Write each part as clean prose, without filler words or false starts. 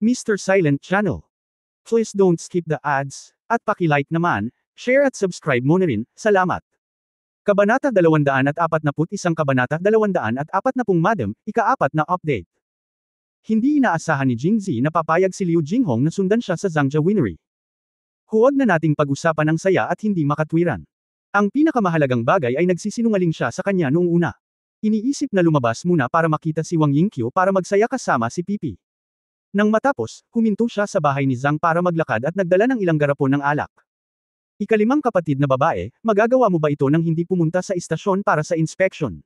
Mr. Silent Channel. Please don't skip the ads, at paki-like naman, share at subscribe mo na rin, salamat. Kabanata 241 Kabanata 240 Madam, ika-4 na update. Hindi inaasahan ni Jingzi na papayag si Liu Jinghong na sundan siya sa Zhangja Winery. Huwag na nating pag-usapan ang saya at hindi makatwiran. Ang pinakamahalagang bagay ay nagsisinungaling siya sa kanya noong una. Iniisip na lumabas muna para makita si Wang Yingqiu para magsaya kasama si Pipi. Nang matapos, huminto siya sa bahay ni Zhang para maglakad at nagdala ng ilang garapon ng alak. Ikalimang kapatid na babae, magagawa mo ba ito nang hindi pumunta sa istasyon para sa inspection?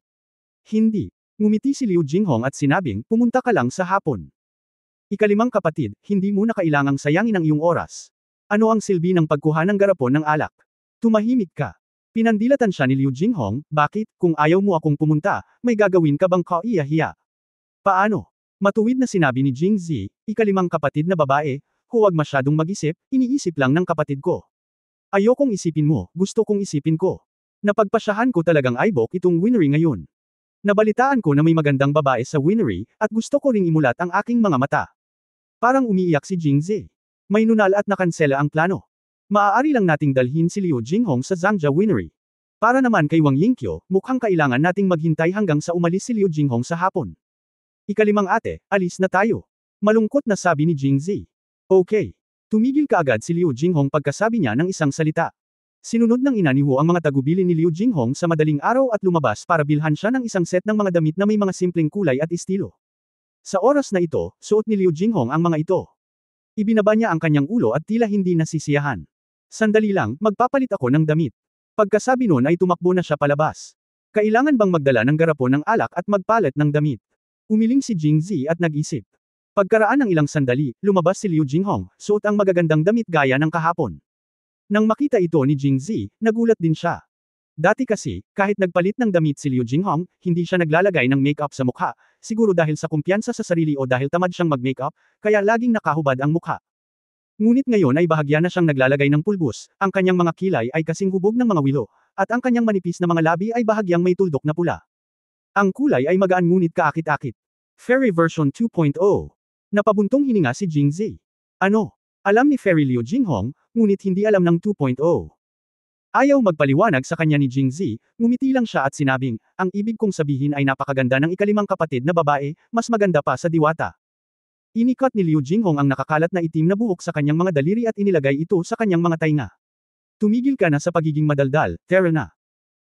Hindi. Ngumiti si Liu Jinghong at sinabing, pumunta ka lang sa hapon. Ikalimang kapatid, hindi mo na kailangang sayangin ang iyong oras. Ano ang silbi ng pagkuha ng garapon ng alak? Tumahimik ka. Pinandilatan siya ni Liu Jinghong, bakit, kung ayaw mo akong pumunta, may gagawin ka bang kaiya-hiya? Paano? Matuwid na sinabi ni Jingzi, ikalimang kapatid na babae, huwag masyadong mag-isip, iniisip lang ng kapatid ko. Ayokong isipin mo, gusto kong isipin ko. Napagpasyahan ko talagang aibok itong winery ngayon. Nabalitaan ko na may magandang babae sa winery, at gusto ko ring imulat ang aking mga mata. Parang umiiyak si Jingzi. May nunal at nakansela ang plano. Maaari lang nating dalhin si Liu Jinghong sa Zhangja Winery. Para naman kay Wang Yingqiu, mukhang kailangan nating maghintay hanggang sa umalis si Liu Jinghong sa hapon. Ikalimang ate, alis na tayo. Malungkot na sabi ni Jingzi. Okay. Tumigil kaagad si Liu Jinghong pagkasabi niya ng isang salita. Sinunod ng ina ni Wu ang mga tagubilin ni Liu Jinghong sa madaling araw at lumabas para bilhan siya ng isang set ng mga damit na may mga simpleng kulay at estilo. Sa oras na ito, suot ni Liu Jinghong ang mga ito. Ibinaba niya ang kanyang ulo at tila hindi nasisiyahan. Sandali lang, magpapalit ako ng damit. Pagkasabi nun ay tumakbo na siya palabas. Kailangan bang magdala ng garapon ng alak at magpalit ng damit? Umiling si Jingzi at nag-isip. Pagkaraan ng ilang sandali, lumabas si Liu Jinghong, suot ang magagandang damit gaya ng kahapon. Nang makita ito ni Jingzi, nagulat din siya. Dati kasi, kahit nagpalit ng damit si Liu Jinghong, hindi siya naglalagay ng makeup sa mukha, siguro dahil sa kumpiyansa sa sarili o dahil tamad siyang mag-makeup, kaya laging nakahubad ang mukha. Ngunit ngayon ay bahagya na siyang naglalagay ng pulbos, ang kanyang mga kilay ay kasing hubog ng mga wilo, at ang kanyang manipis na mga labi ay bahagyang may tuldok na pula. Ang kulay ay magaan ngunit kaakit-akit. Fairy version 2.0. Napabuntong hininga si Jingzi. Ano? Alam ni Fairy Liu Jinghong, ngunit hindi alam ng 2.0. Ayaw magpaliwanag sa kanya ni Jingzi, ngumiti lang siya at sinabing, ang ibig kong sabihin ay napakaganda ng ikalimang kapatid na babae, mas maganda pa sa diwata. Inikat ni Liu Jinghong ang nakakalat na itim na buhok sa kanyang mga daliri at inilagay ito sa kanyang mga tainga. Tumigil ka na sa pagiging madaldal, tara na.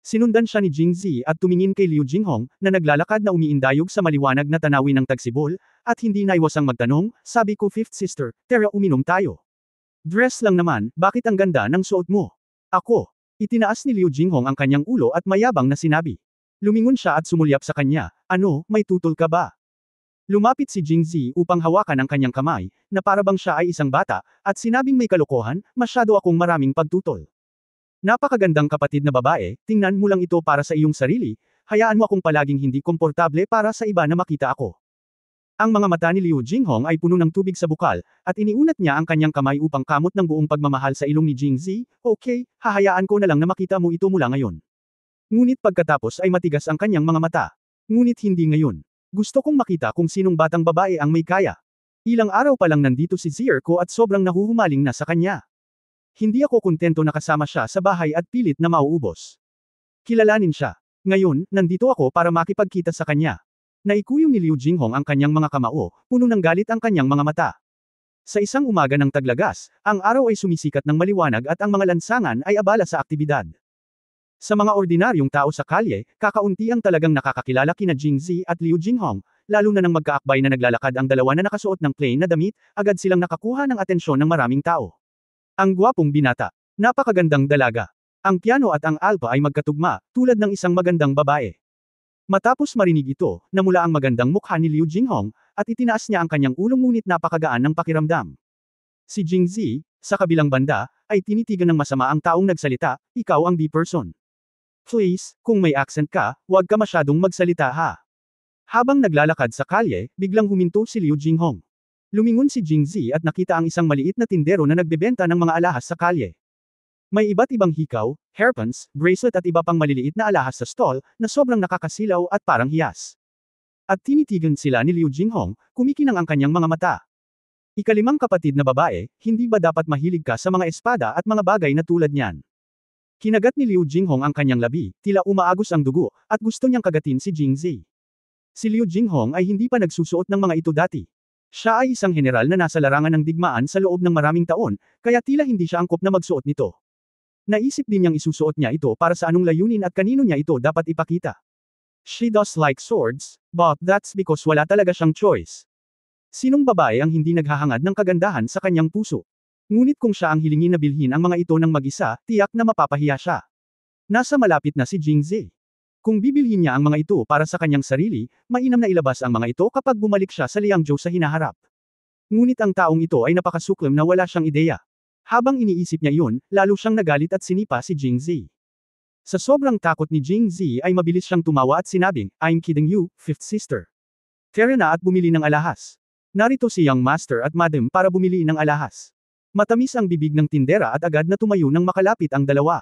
Sinundan siya ni Jingzi at tumingin kay Liu Jinghong, na naglalakad na umiindayog sa maliwanag na tanawin ng tagsibol, at hindi naiwasang magtanong, sabi ko fifth sister, tara uminom tayo. Dress lang naman, bakit ang ganda ng suot mo? Ako. Itinaas ni Liu Jinghong ang kanyang ulo at mayabang na sinabi. Lumingon siya at sumulyap sa kanya, ano, may tutol ka ba? Lumapit si Jingzi upang hawakan ang kanyang kamay, na parabang siya ay isang bata, at sinabing may kalokohan, masyado akong maraming pagtutol. Napakagandang kapatid na babae, tingnan mo lang ito para sa iyong sarili, hayaan mo akong palaging hindi komportable para sa iba na makita ako. Ang mga mata ni Liu Jinghong ay puno ng tubig sa bukal, at iniunat niya ang kanyang kamay upang kamot ng buong pagmamahal sa ilong ni Jingzi, okay, hahayaan ko na lang na makita mo ito mula ngayon. Ngunit pagkatapos ay matigas ang kanyang mga mata. Ngunit hindi ngayon. Gusto kong makita kung sinong batang babae ang may kaya. Ilang araw pa lang nandito si Zierko at sobrang nahuhumaling na sa kanya. Hindi ako kontento na kasama siya sa bahay at pilit na mauubos. Kilalanin siya. Ngayon, nandito ako para makipagkita sa kanya. Naikuyong ni Liu Jinghong ang kanyang mga kamao, puno ng galit ang kanyang mga mata. Sa isang umaga ng taglagas, ang araw ay sumisikat ng maliwanag at ang mga lansangan ay abala sa aktibidad. Sa mga ordinaryong tao sa kalye, kakaunti ang talagang nakakakilala kina Jingzi at Liu Jinghong, lalo na nang magkaakbay na naglalakad ang dalawa na nakasuot ng plain na damit, agad silang nakakuha ng atensyon ng maraming tao. Ang gwapong binata. Napakagandang dalaga. Ang piano at ang alpa ay magkatugma, tulad ng isang magandang babae. Matapos marinig ito, namula ang magandang mukha ni Liu Jinghong, at itinaas niya ang kanyang ulo ngunit napakagaan ng pakiramdam. Si Jingzi, sa kabilang banda, ay tinitigan ng masama ang taong nagsalita, ikaw ang B-person. Please, kung may accent ka, huwag ka masyadong magsalita ha. Habang naglalakad sa kalye, biglang huminto si Liu Jinghong. Lumingon si Jingzi at nakita ang isang maliit na tindero na nagbebenta ng mga alahas sa kalye. May iba't ibang hikaw, hairpins, bracelet at iba pang maliliit na alahas sa stall, na sobrang nakakasilaw at parang hiyas. At tinitigan sila ni Liu Jinghong, kumikinang ang kanyang mga mata. Ikalimang kapatid na babae, hindi ba dapat mahilig ka sa mga espada at mga bagay na tulad niyan? Kinagat ni Liu Jinghong ang kanyang labi, tila umaagos ang dugo, at gusto niyang kagatin si Jingzi. Si Liu Jinghong ay hindi pa nagsusuot ng mga ito dati. Siya ay isang general na nasa larangan ng digmaan sa loob ng maraming taon, kaya tila hindi siya angkop na magsuot nito. Naisip din niyang isusuot niya ito para sa anong layunin at kanino niya ito dapat ipakita. She does like swords, but that's because wala talaga siyang choice. Sinong babae ang hindi naghahangad ng kagandahan sa kanyang puso? Ngunit kung siya ang hilingin na bilhin ang mga ito ng mag-isa, tiyak na mapapahiya siya. Nasa malapit na si Jingzi. Kung bibilhin niya ang mga ito para sa kanyang sarili, mainam na ilabas ang mga ito kapag bumalik siya sa Liangzhou sa hinaharap. Ngunit ang taong ito ay napakasuklam na wala siyang ideya. Habang iniisip niya iyon, lalo siyang nagalit at sinipa si Jingzi. Sa sobrang takot ni Jingzi ay mabilis siyang tumawa at sinabing, "I'm kidding you, fifth sister. Tara na at bumili ng alahas. Narito si Young Master at Madam para bumili ng alahas." Matamis ang bibig ng tindera at agad na tumayo nang makalapit ang dalawa.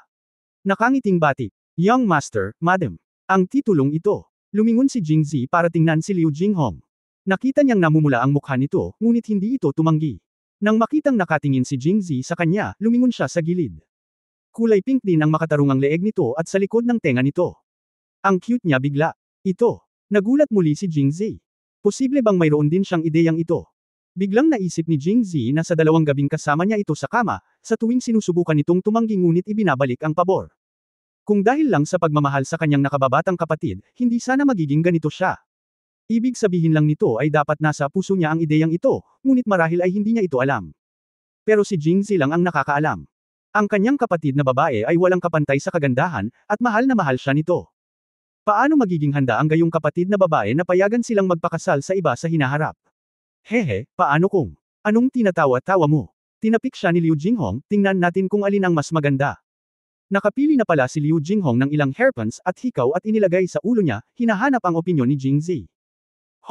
Nakangiting bati. "Young Master, Madam." Ang titulong ito. Lumingon si Jingzi para tingnan si Liu Jinghong. Nakita niyang namumula ang mukha nito, ngunit hindi ito tumanggi. Nang makitang nakatingin si Jingzi sa kanya, lumingon siya sa gilid. Kulay pink din ang makatarungang leeg nito at sa likod ng tenga nito. Ang cute niya bigla. Ito. Nagulat muli si Jingzi. Posible bang mayroon din siyang ideyang ito? Biglang naisip ni Jingzi na sa dalawang gabing kasama niya ito sa kama, sa tuwing sinusubukan nitong tumanggi ngunit ibinabalik ang pabor. Kung dahil lang sa pagmamahal sa kanyang nakababatang kapatid, hindi sana magiging ganito siya. Ibig sabihin lang nito ay dapat nasa puso niya ang ideyang ito, ngunit marahil ay hindi niya ito alam. Pero si Jingzi lang ang nakakaalam. Ang kanyang kapatid na babae ay walang kapantay sa kagandahan, at mahal na mahal siya nito. Paano magiging handa ang gayong kapatid na babae na payagan silang magpakasal sa iba sa hinaharap? Hehe, paano kung? Anong tinatawa-tawa mo? Tinapik siya ni Liu Jinghong, tingnan natin kung alin ang mas maganda. Nakapili na pala si Liu Jinghong ng ilang hairpins at hikaw at inilagay sa ulo niya, hinahanap ang opinyon ni Jingzi.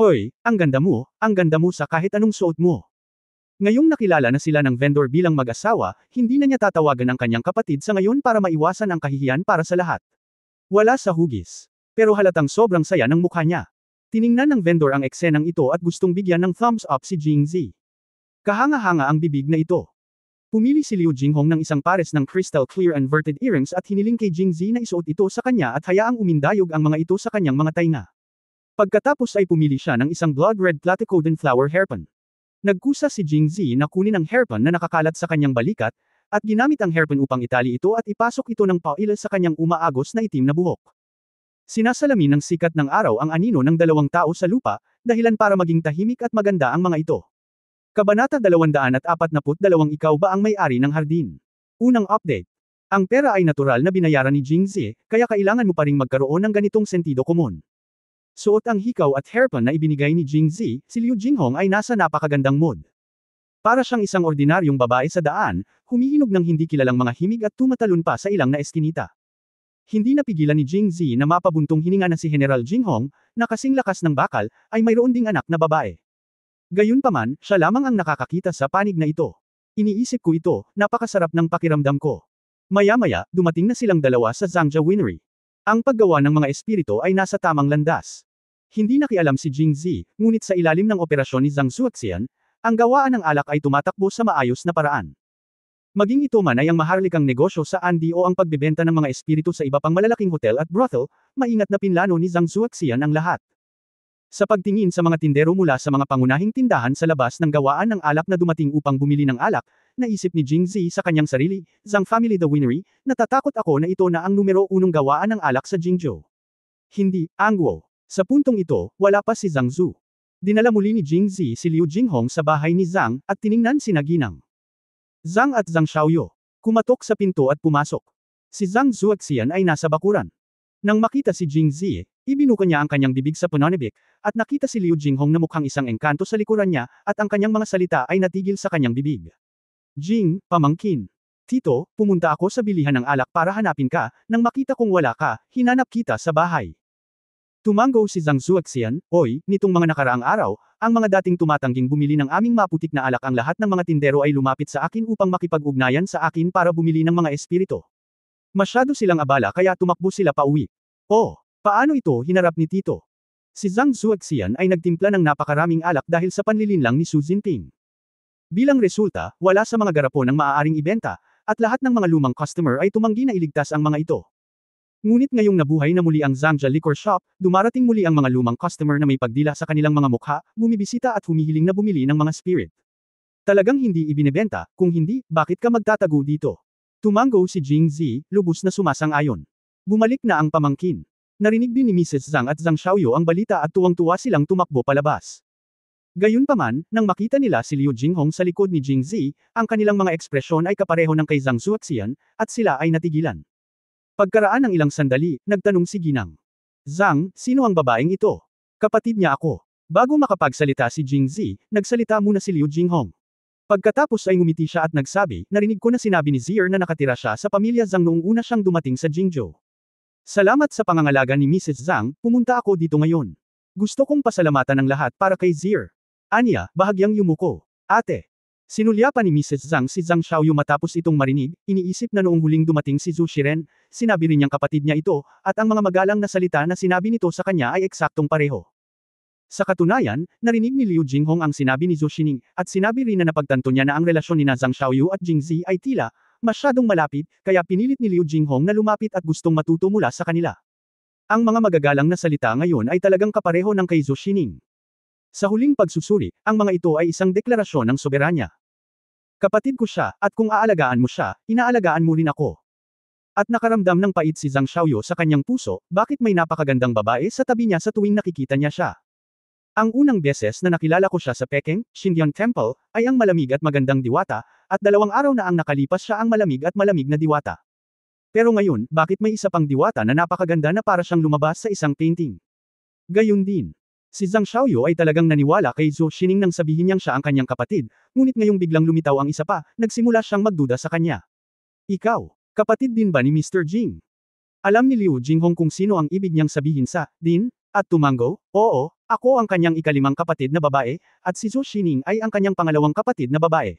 Hoy, ang ganda mo sa kahit anong suot mo. Ngayong nakilala na sila ng vendor bilang mag-asawa, hindi na niya tatawagan ang kanyang kapatid sa ngayon para maiwasan ang kahihiyan para sa lahat. Wala sa hugis. Pero halatang sobrang saya ng mukha niya. Tiningnan ng vendor ang eksenang ito at gustong bigyan ng thumbs up si Jingzi. Kahanga-hanga ang bibig na ito. Pumili si Liu Jinghong ng isang pares ng crystal clear inverted earrings at hiniling kay Jingzi na isuot ito sa kanya at hayaang umindayog ang mga ito sa kanyang mga tainga. Pagkatapos ay pumili siya ng isang blood red platycodon flower hairpin. Nagkusa si Jingzi na kunin ang hairpin na nakakalat sa kanyang balikat, at ginamit ang hairpin upang itali ito at ipasok ito ng pauil sa kanyang umaagos na itim na buhok. Sinasalamin ng sikat ng araw ang anino ng dalawang tao sa lupa, dahilan para maging tahimik at maganda ang mga ito. Kabanata 242. Ikaw ba ang may-ari ng hardin? Unang update. Ang pera ay natural na binayaran ni Jingzi, kaya kailangan mo pa ring magkaroon ng ganitong sentido komon. Suot ang hikaw at hairpin na ibinigay ni Jingzi, si Liu Jinghong ay nasa napakagandang mood. Para siyang isang ordinaryong babae sa daan, humihinog ng hindi kilalang mga himig at tumatalon pa sa ilang na eskinita. Hindi napigilan ni Jingzi na mapabuntong hininga na si General Jinghong, na kasing lakas ng bakal, ay mayroon ding anak na babae. Gayunpaman, siya lamang ang nakakakita sa panig na ito. Iniisip ko ito, napakasarap ng pakiramdam ko. Maya-maya, dumating na silang dalawa sa Zhangja Winery. Ang paggawa ng mga espiritu ay nasa tamang landas. Hindi nakialam si Jingzi, ngunit sa ilalim ng operasyon ni Zhang Zuoxian, ang gawaan ng alak ay tumatakbo sa maayos na paraan. Maging ito man ay ang maharlikang negosyo sa Andi o ang pagbebenta ng mga espiritu sa iba pang malalaking hotel at brothel, maingat na pinlano ni Zhang Zuoxian ang lahat. Sa pagtingin sa mga tindero mula sa mga pangunahing tindahan sa labas ng gawaan ng alak na dumating upang bumili ng alak, naisip ni Jingzi sa kanyang sarili, Zhang Family The Winery, natatakot ako na ito na ang numero 1 gawaan ng alak sa Jingzhou. Hindi, Angguo. Sa puntong ito, wala pa si Zhang Zu. Dinala muli ni Jingzi si Liu Jinghong sa bahay ni Zhang, at tiningnan si Naginang. Zhang at Zhang Xiaoyo. Kumatok sa pinto at pumasok. Si Zhang Zuoxian ay nasa bakuran. Nang makita si Jingzi, ibinuka niya ang kanyang bibig sa pananibik, at nakita si Liu Jinghong na mukhang isang engkanto sa likuran niya, at ang kanyang mga salita ay natigil sa kanyang bibig. Jing, pamangkin. Tito, pumunta ako sa bilihan ng alak para hanapin ka, nang makita kong wala ka, hinanap kita sa bahay. Tumango si Zhang Zuoxian, oy, nitong mga nakaraang araw, ang mga dating tumatangging bumili ng aming maputik na alak ang lahat ng mga tindero ay lumapit sa akin upang makipag-ugnayan sa akin para bumili ng mga espiritu. Masyado silang abala kaya tumakbo sila pauwi. Oh, paano ito hinarap ni Tito? Si Zhang Zuoxian ay nagtimpla ng napakaraming alak dahil sa panlilinlang ni Su Jinping. Bilang resulta, wala sa mga garapon ang maaaring ibenta, at lahat ng mga lumang customer ay tumanggi na iligtas ang mga ito. Ngunit ngayong nabuhay na muli ang Zhangja Liquor Shop, dumarating muli ang mga lumang customer na may pagdila sa kanilang mga mukha, bumibisita at humihiling na bumili ng mga spirit. Talagang hindi ibinebenta, kung hindi, bakit ka magtatago dito? Tumango si Jing Zi, lubos na sumasang-ayon. Bumalik na ang pamangkin. Narinig din ni Mrs. Zhang at Zhang Xiaoyu ang balita at tuwang-tuwa silang tumakbo palabas. Gayunpaman, nang makita nila si Liu Jinghong sa likod ni Jing Zi, ang kanilang mga ekspresyon ay kapareho ng kay Zhang Zuoxian, at sila ay natigilan. Pagkaraan ng ilang sandali, nagtanong si Ginang. Zhang, sino ang babaeng ito? Kapatid niya ako. Bago makapagsalita si Jing Zi, nagsalita muna si Liu Jinghong. Pagkatapos ay ngumiti siya at nagsabi, narinig ko na sinabi ni Zier na nakatira siya sa pamilya Zhang noong una siyang dumating sa Jingzhou. Salamat sa pangangalaga ni Mrs. Zhang, pumunta ako dito ngayon. Gusto kong pasalamatan ng lahat para kay Zier. Anya, bahagyang yumuko. Ate. Sinulya pa ni Mrs. Zhang si Zhang Xiaoyu matapos itong marinig, iniisip na noong huling dumating si Zhu Shiren, sinabi rin niyang kapatid niya ito, at ang mga magalang na salita na sinabi nito sa kanya ay eksaktong pareho. Sa katunayan, narinig ni Liu Jinghong ang sinabi ni Zhu Xining, at sinabi rin na napagtanto niya na ang relasyon ni Zhang Xiaoyu at Jing Zi ay tila, masyadong malapit, kaya pinilit ni Liu Jinghong na lumapit at gustong matuto mula sa kanila. Ang mga magagalang na salita ngayon ay talagang kapareho ng kay Zhu Xining. Sa huling pagsusuri, ang mga ito ay isang deklarasyon ng soberanya. Kapatid ko siya, at kung aalagaan mo siya, inaalagaan mo rin ako. At nakaramdam ng pait si Zhang Xiaoyu sa kanyang puso, bakit may napakagandang babae sa tabi niya sa tuwing nakikita niya siya. Ang unang beses na nakilala ko siya sa Peking, Xindian Temple, ay ang malamig at magandang diwata, at 2 araw na ang nakalipas siya ang malamig at malamig na diwata. Pero ngayon, bakit may isa pang diwata na napakaganda na para siyang lumabas sa isang painting? Gayun din. Si Zhang Xiaoyu ay talagang naniwala kay Zhu Xining nang sabihin niyang siya ang kanyang kapatid, ngunit ngayong biglang lumitaw ang isa pa, nagsimula siyang magduda sa kanya. Ikaw, kapatid din ba ni Mr. Jing? Alam ni Liu Jinghong kung sino ang ibig niyang sabihin sa din, at tumango, oo, ako ang kanyang ikalimang kapatid na babae, at si Zhu Xining ay ang kanyang pangalawang kapatid na babae.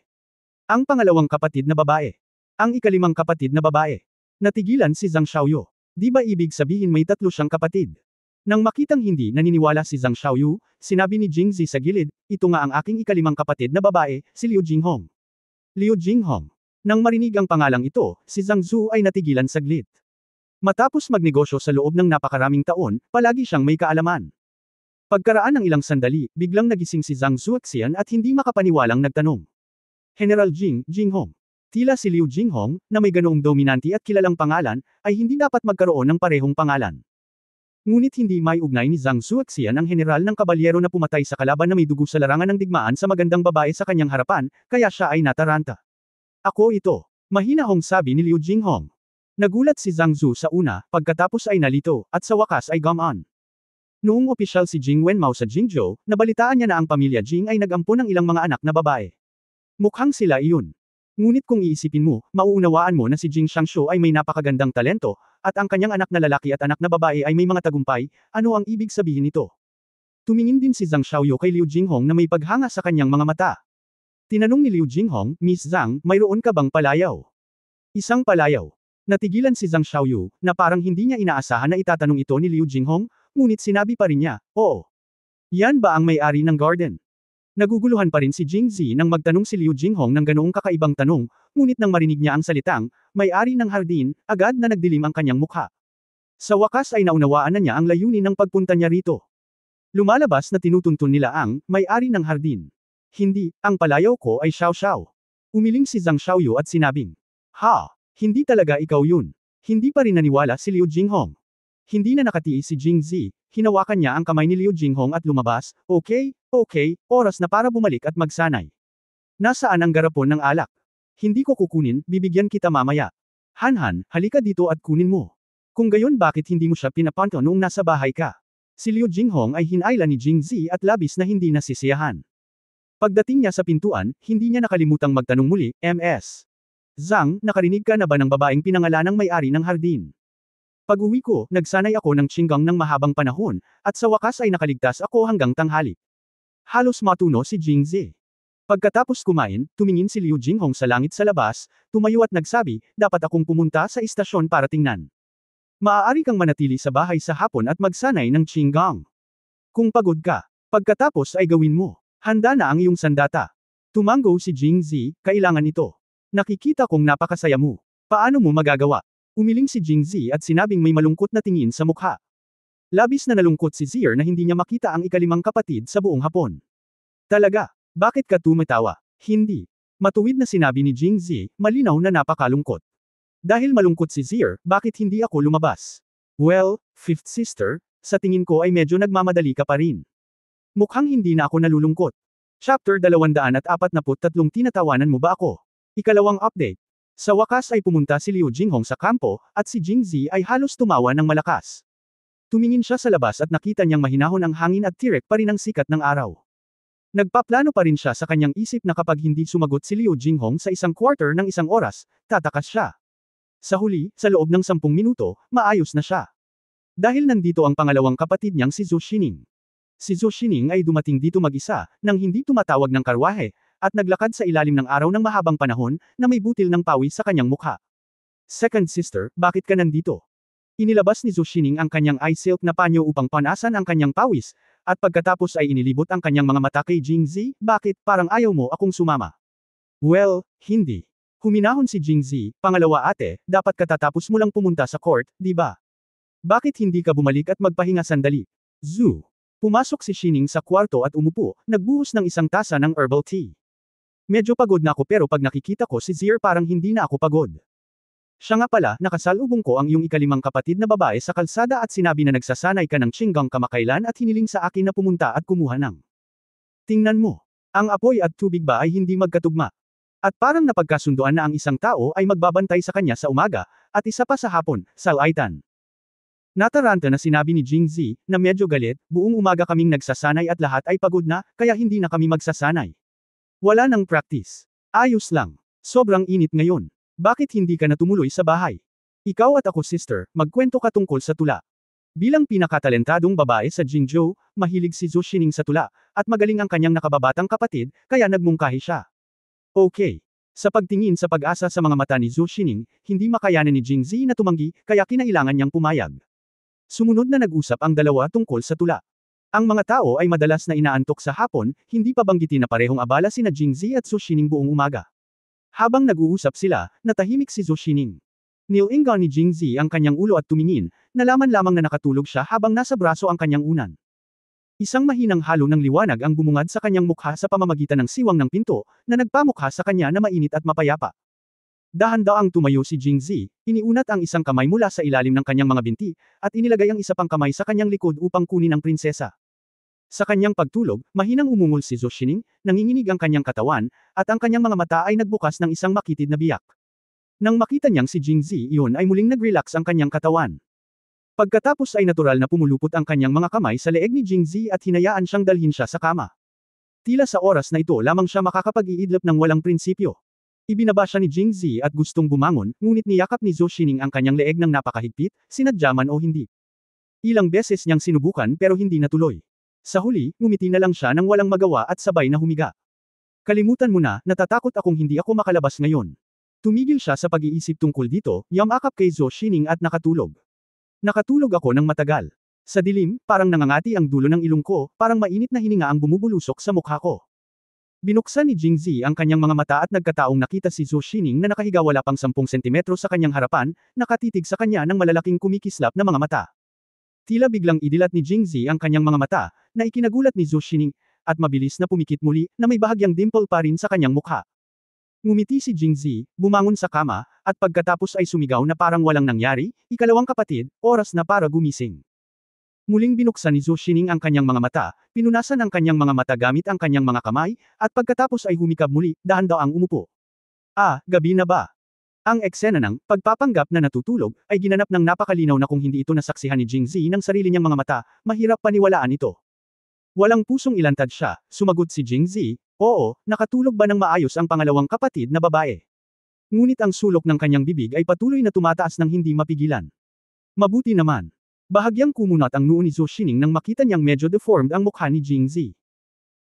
Ang pangalawang kapatid na babae. Ang ikalimang kapatid na babae. Natigilan si Zhang Xiaoyu. Di ba ibig sabihin may 3 siyang kapatid? Nang makitang hindi naniniwala si Zhang Xiaoyu, sinabi ni Jing Zi sa gilid, ito nga ang aking ikalimang kapatid na babae, si Liu Jinghong. Liu Jinghong. Nang marinig ang pangalang ito, si Zhang Zhu ay natigilan saglit. Matapos magnegosyo sa loob ng napakaraming taon, palagi siyang may kaalaman. Pagkaraan ng ilang sandali, biglang nagising si Zhang Zuoxian at hindi makapaniwalang nagtanong. General Jinghong. Tila si Liu Jinghong, na may ganoong dominante at kilalang pangalan, ay hindi dapat magkaroon ng parehong pangalan. Ngunit hindi may ugnay ni Zhang Zuoxian ang general ng kabalyero na pumatay sa kalaban na may dugo sa larangan ng digmaan sa magandang babae sa kanyang harapan, kaya siya ay nataranta. Ako ito. Mahinahong sabi ni Liu Jinghong. Nagulat si Zhang Zhu sa una, pagkatapos ay nalito, at sa wakas ay gumon. Noong opisyal si Jing Wenmao sa Jingzhou, nabalitaan niya na ang pamilya Jing ay nag-ampon ng ilang mga anak na babae. Mukhang sila iyon. Ngunit kung iisipin mo, mauunawaan mo na si Jing Xiangshu ay may napakagandang talento, at ang kanyang anak na lalaki at anak na babae ay may mga tagumpay, ano ang ibig sabihin nito? Tumingin din si Zhang Xiaoyu kay Liu Jinghong na may paghanga sa kanyang mga mata. Tinanong ni Liu Jinghong, Miss Zhang, mayroon ka bang palayaw? Isang palayaw. Natigilan si Zhang Xiaoyu, na parang hindi niya inaasahan na itatanong ito ni Liu Jinghong, ngunit sinabi pa rin niya, oo. Yan ba ang may-ari ng garden? Naguguluhan pa rin si Jing Zi nang magtanong si Liu Jinghong ng ganoong kakaibang tanong, ngunit nang marinig niya ang salitang, may-ari ng hardin, agad na nagdilim ang kanyang mukha. Sa wakas ay naunawaan na niya ang layunin ng pagpunta niya rito. Lumalabas na tinutuntun nila ang, may-ari ng hardin. Hindi, ang palayaw ko ay Xiao Xiao. Umiling si Zhang Xiaoyu at sinabing, ha, hindi talaga ikaw yun. Hindi pa rin naniwala si Liu Jinghong. Hindi na nakatiis si Jing Zi, hinawakan niya ang kamay ni Liu Jinghong at lumabas, okay, oras na para bumalik at magsanay. Nasaan ang garapon ng alak? Hindi ko kukunin, bibigyan kita mamaya. Han, halika dito at kunin mo. Kung gayon bakit hindi mo siya pinapanto noong nasa bahay ka? Si Liu Jinghong ay hinayla ni Jing Zi at labis na hindi nasisiyahan. Pagdating niya sa pintuan, hindi niya nakalimutang magtanong muli, Ms. Zhang, nakarinig ka na ba ng babaeng pinangalanang may-ari ng hardin? Pag-uwi ko, nagsanay ako ng Qinggang ng mahabang panahon, at sa wakas ay nakaligtas ako hanggang tanghali. Halos matuno si Jing Zi. Pagkatapos kumain, tumingin si Liu Jinghong sa langit sa labas, tumayo at nagsabi, dapat akong pumunta sa istasyon para tingnan. Maaari kang manatili sa bahay sa hapon at magsanay ng Qinggang. Kung pagod ka, pagkatapos ay gawin mo. Handa na ang iyong sandata. Tumango si Jingzi, kailangan ito. Nakikita kong napakasaya mo. Paano mo magagawa? Umiling si Jingzi at sinabing may malungkot na tingin sa mukha. Labis na nalungkot si Zier na hindi niya makita ang ikalimang kapatid sa buong hapon. Talaga? Bakit ka tumatawa? Hindi. Matuwid na sinabi ni Jingzi, malinaw na napakalungkot. Dahil malungkot si Zier, bakit hindi ako lumabas? Well, fifth sister, sa tingin ko ay medyo nagmamadali ka pa rin. Mukhang hindi na ako nalulungkot. Chapter 243 Tinatawanan mo ba ako? Ikalawang update. Sa wakas ay pumunta si Liu Jinghong sa kampo, at si Jingzi ay halos tumawa ng malakas. Tumingin siya sa labas at nakita niyang mahinahon ang hangin at tirek pa rin ang sikat ng araw. Nagpaplano pa rin siya sa kanyang isip na kapag hindi sumagot si Liu Jinghong sa isang quarter ng isang oras, tatakas siya. Sa huli, sa loob ng 10 minuto, maayos na siya. Dahil nandito ang pangalawang kapatid niyang si Zhou Xining. Si Zhou Xining ay dumating dito mag-isa, nang hindi tumatawag ng karwahe, at naglakad sa ilalim ng araw ng mahabang panahon, na may butil ng pawis sa kanyang mukha. Second sister, bakit ka nandito? Inilabas ni Zhou Xining ang kanyang eye silk na panyo upang panasan ang kanyang pawis, at pagkatapos ay inilibot ang kanyang mga mata kay Jingzi, bakit, parang ayaw mo akong sumama? Well, hindi. Huminahon si Jingzi, pangalawa ate, dapat katatapos mo lang pumunta sa court, di ba? Bakit hindi ka bumalik at magpahinga sandali? Zhu. Pumasok si Xining sa kwarto at umupo, nagbuhos ng isang tasa ng herbal tea. Medyo pagod na ako pero pag nakikita ko si Zier parang hindi na ako pagod. Siya nga pala, nakasalubong ko ang iyong ikalimang kapatid na babae sa kalsada at sinabi na nagsasanay ka ng Qinggang kamakailan at hiniling sa akin na pumunta at kumuha ng. Tingnan mo. Ang apoy at tubig ba ay hindi magkatugma? At parang napagkasunduan na ang isang tao ay magbabantay sa kanya sa umaga, at isa pa sa hapon, sa alaitan. Nataranta na sinabi ni Jingzi, na medyo galit, buong umaga kaming nagsasanay at lahat ay pagod na, kaya hindi na kami magsasanay. Wala nang practice. Ayos lang. Sobrang init ngayon. Bakit hindi ka na tumuloy sa bahay? Ikaw at ako sister, magkwento ka tungkol sa tula. Bilang pinakatalentadong babae sa Jingzhou, mahilig si Zhou Xining sa tula, at magaling ang kanyang nakababatang kapatid, kaya nagmungkahi siya. Okay. Sa pagtingin sa pag-asa sa mga mata ni Zhou Xining, hindi makayanan ni Jingzi na tumanggi, kaya kinailangan niyang pumayag. Sumunod na nag-usap ang dalawa tungkol sa tula. Ang mga tao ay madalas na inaantok sa hapon, hindi pa banggitin na parehong abala sina Jingzi at Zhou Xining buong umaga. Habang nag-uusap sila, natahimik si Zhou Xining. Nilingaw ni Jingzi ang kanyang ulo at tumingin, nalaman lamang na nakatulog siya habang nasa braso ang kanyang unan. Isang mahinang halo ng liwanag ang bumungad sa kanyang mukha sa pamamagitan ng siwang ng pinto, na nagpamukha sa kanya na mainit at mapayapa. Dahan-daang tumayo si Jingzi, iniunat ang isang kamay mula sa ilalim ng kanyang mga binti, at inilagay ang isa pang kamay sa kanyang likod upang kunin ang prinsesa. Sa kanyang pagtulog, mahinang umungol si Zhou Xining, nanginginig ang kanyang katawan, at ang kanyang mga mata ay nagbukas ng isang makitid na biyak. Nang makita niyang si Jingzi iyon ay muling nag-relax ang kanyang katawan. Pagkatapos ay natural na pumulupot ang kanyang mga kamay sa leeg ni Jingzi at hinayaan siyang dalhin siya sa kama. Tila sa oras na ito lamang siya makakapag-iidlip ng walang prinsipyo. Ibinaba siya ni Jingzi at gustong bumangon, ngunit niyakap ni Zhou Xining ang kanyang leeg ng napakahigpit, sinadya man o hindi. Ilang beses niyang sinubukan pero hindi natuloy. Sa huli, ngumiti na lang siya nang walang magawa at sabay na humiga. Kalimutan mo na, natatakot akong hindi ako makalabas ngayon. Tumigil siya sa pag-iisip tungkol dito, yamakap kay Zhou Xining at nakatulog. Nakatulog ako ng matagal. Sa dilim, parang nangangati ang dulo ng ilong ko, parang mainit na hininga ang bumubulusok sa mukha ko. Binuksan ni Jingzi ang kanyang mga mata at nagkataong nakita si Zhou Xining na nakahiga wala pang 10 sentimetro sa kanyang harapan, nakatitig sa kanya ng malalaking kumikislap na mga mata. Tila biglang idilat ni Jingzi ang kanyang mga mata, na ikinagulat ni Zhou Xining, at mabilis na pumikit muli, na may bahagyang dimple pa rin sa kanyang mukha. Ngumiti si Jingzi, bumangon sa kama, at pagkatapos ay sumigaw na parang walang nangyari, ikalawang kapatid, oras na para gumising. Muling binuksan ni Zhou Xining ang kanyang mga mata, pinunasan ang kanyang mga mata gamit ang kanyang mga kamay, at pagkatapos ay humikab muli, dahan-daang umupo. Gabi na ba? Ang eksena ng pagpapanggap na natutulog ay ginanap ng napakalinaw na kung hindi ito nasaksihan ni Jingzi ng sarili niyang mga mata, mahirap paniwalaan ito. Walang pusong ilantad siya, sumagot si Jingzi, oo, nakatulog ba ng maayos ang pangalawang kapatid na babae? Ngunit ang sulok ng kanyang bibig ay patuloy na tumataas ng hindi mapigilan. Mabuti naman. Bahagyang kumunat ang noo ni Zhou Xining nang makita niyang medyo deformed ang mukha ni Jingzi.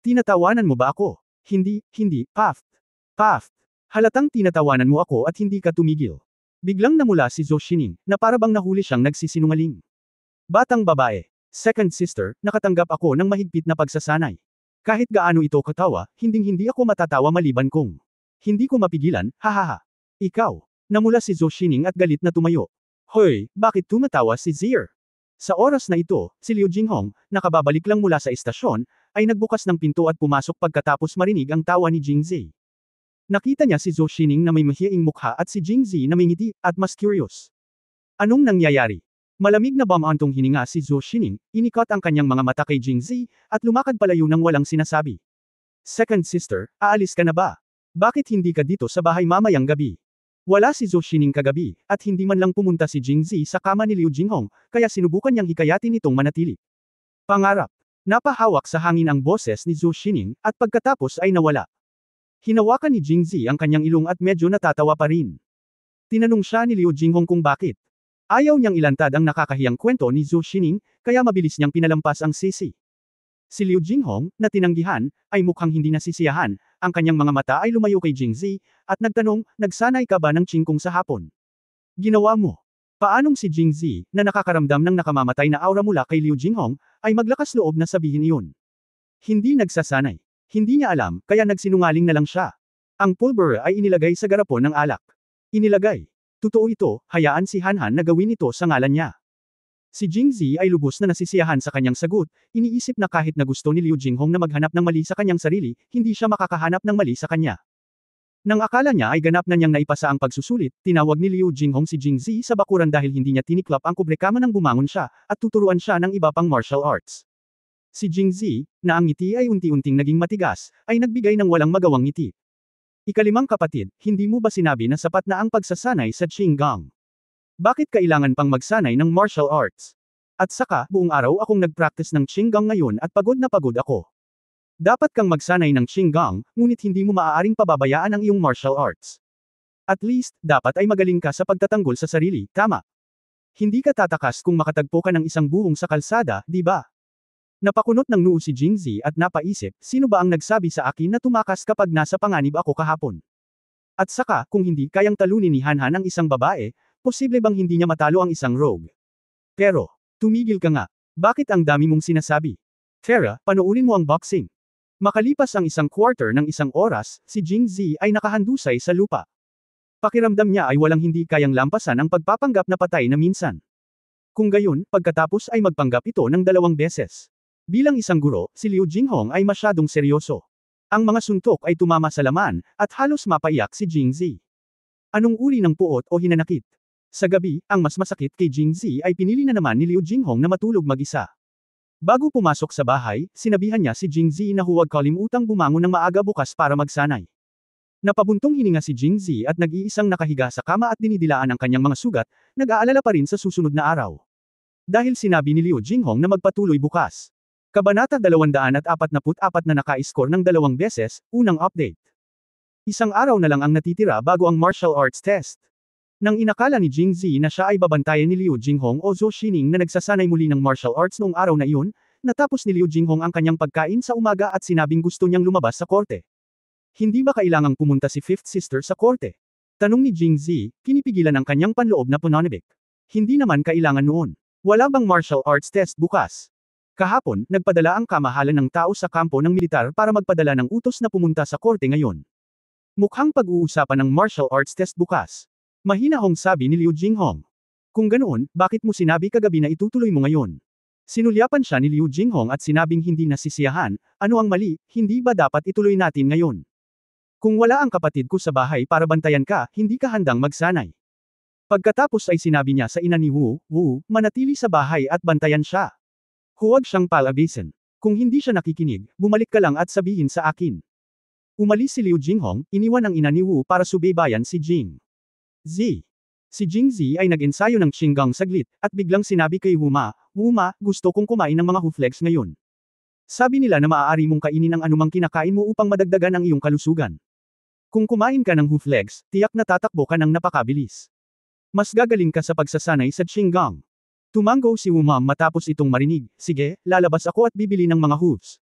Tinatawanan mo ba ako? Hindi, paft. Halatang tinatawanan mo ako at hindi ka tumigil. Biglang namula si Zhou Xining, na parabang nahuli siyang nagsisinungaling. Batang babae. Second sister, nakatanggap ako ng mahigpit na pagsasanay. Kahit gaano ito katawa, hinding-hindi ako matatawa maliban kung hindi ko mapigilan, hahaha. Ikaw. Namula si Zhou Xining at galit na tumayo. Hoy, bakit tumatawa si Zier? Sa oras na ito, si Liu Jinghong, nakababalik lang mula sa estasyon, ay nagbukas ng pinto at pumasok pagkatapos marinig ang tawa ni Jingzi. Nakita niya si Zhou Xining na may mahiyaing mukha at si Jingzi na may ngiti, at mas curious. Anong nangyayari? Malamig na bumantong hininga si Zhou Xining, inikot ang kanyang mga mata kay Jingzi, at lumakad palayo nang walang sinasabi. Second sister, aalis ka na ba? Bakit hindi ka dito sa bahay mamayang gabi? Wala si Zhou Xining kagabi, at hindi man lang pumunta si Jingzi sa kama ni Liu Jinghong, kaya sinubukan niyang hikayatin itong manatili. Pangarap. Napahawak sa hangin ang boses ni Zhou Xining, at pagkatapos ay nawala. Hinawakan ni Jingzi ang kanyang ilong at medyo natatawa pa rin. Tinanong siya ni Liu Jinghong kung bakit. Ayaw niyang ilantad ang nakakahiyang kwento ni Zhou Xining, kaya mabilis niyang pinalampas ang sisi. Si Liu Jinghong, na tinanggihan, ay mukhang hindi nasisiyahan, ang kanyang mga mata ay lumayo kay Jingzi, at nagtanong, nagsanay ka ba ng chingkong sa hapon? Ginawa mo. Paanong si Jingzi, na nakakaramdam ng nakamamatay na aura mula kay Liu Jinghong, ay maglakas loob na sabihin iyon? Hindi nagsasanay. Hindi niya alam, kaya nagsinungaling na lang siya. Ang pulver ay inilagay sa garapon ng alak. Inilagay. Totoo ito, hayaan si Hanhan na gawin ito sa ngalan niya. Si Jingzi ay lubos na nasisiyahan sa kanyang sagot, iniisip na kahit na gusto ni Liu Jinghong na maghanap ng mali sa kanyang sarili, hindi siya makakahanap ng mali sa kanya. Nang akala niya ay ganap na niyang naipasa ang pagsusulit, tinawag ni Liu Jinghong si Jingzi sa bakuran dahil hindi niya tiniklap ang kubrekama nang bumangon siya, at tuturuan siya ng iba pang martial arts. Si Jingzi, na ang ngiti ay unti-unting naging matigas, ay nagbigay ng walang magawang ngiti. Ikalimang kapatid, hindi mo ba sinabi na sapat na ang pagsasanay sa Qinggang? Bakit kailangan pang magsanay ng martial arts? At saka, buong araw akong nag-practice ng Qinggang ngayon at pagod na pagod ako. Dapat kang magsanay ng Qinggang, ngunit hindi mo maaaring pababayaan ang iyong martial arts. At least, dapat ay magaling ka sa pagtatanggol sa sarili, tama? Hindi ka tatakas kung makatagpo ka ng isang buhong sa kalsada, di ba? Napakunot ng noo si Jingzi at napaisip, sino ba ang nagsabi sa akin na tumakas kapag nasa panganib ako kahapon? At saka, kung hindi kayang talunin ni Hanhan ang isang babae, posible bang hindi niya matalo ang isang rogue? Pero, tumigil ka nga. Bakit ang dami mong sinasabi? Tara, panoorin mo ang boxing. Makalipas ang isang quarter ng isang oras, si Jingzi ay nakahandusay sa lupa. Pakiramdam niya ay walang hindi kayang lampasan ang pagpapanggap na patay na minsan. Kung gayon, pagkatapos ay magpanggap ito ng 2 beses. Bilang isang guro, si Liu Jinghong ay masyadong seryoso. Ang mga suntok ay tumama sa laman, at halos mapaiyak si Jingzi. Anong uri ng puot o hinanakit? Sa gabi, ang mas masakit kay Jingzi ay pinili na naman ni Liu Jinghong na matulog mag-isa. Bago pumasok sa bahay, sinabihan niya si Jingzi na huwag kalimutang bumangon ng maaga bukas para magsanay. Napabuntong hininga si Jingzi at nag-iisang nakahiga sa kama at dinidilaan ang kanyang mga sugat, nag-aalala pa rin sa susunod na araw. Dahil sinabi ni Liu Jinghong na magpatuloy bukas. Kabanata 244 na naka-score ng 2 beses, unang update. Isang araw na lang ang natitira bago ang martial arts test. Nang inakala ni Jingzi na siya ay babantayan ni Liu Jinghong o Zhou Xining na nagsasanay muli ng martial arts noong araw na iyon, natapos ni Liu Jinghong ang kanyang pagkain sa umaga at sinabing gusto niyang lumabas sa korte. Hindi ba kailangang pumunta si Fifth Sister sa korte? Tanong ni Jingzi, pinipigilan ang kanyang panloob na pananabik. Hindi naman kailangan noon. Wala bang martial arts test bukas? Kahapon, nagpadala ang kamahalan ng tao sa kampo ng militar para magpadala ng utos na pumunta sa korte ngayon. Mukhang pag-uusapan ng martial arts test bukas. Mahinahong sabi ni Liu Jinghong. Kung ganoon, bakit mo sinabi kagabi na itutuloy mo ngayon? Sinulyapan siya ni Liu Jinghong at sinabing hindi nasisiyahan, ano ang mali, hindi ba dapat ituloy natin ngayon? Kung wala ang kapatid ko sa bahay para bantayan ka, hindi ka handang magsanay. Pagkatapos ay sinabi niya sa ina ni Wu, manatili sa bahay at bantayan siya. Huwag siyang palabisin. Kung hindi siya nakikinig, bumalik ka lang at sabihin sa akin. Umalis si Liu Jinghong, iniwan ang ina ni Wu para subaybayan si Jing. Si Jingzi ay nag-ensayo ng Qinggang saglit, at biglang sinabi kay Wuma, gusto kong kumain ng mga hooflegs ngayon. Sabi nila na maaari mong kainin ang anumang kinakain mo upang madagdagan ang iyong kalusugan. Kung kumain ka ng hooflegs, tiyak na tatakbo ka ng napakabilis. Mas gagaling ka sa pagsasanay sa Qinggang. Tumango si Wuma matapos itong marinig, sige, lalabas ako at bibili ng mga hooves.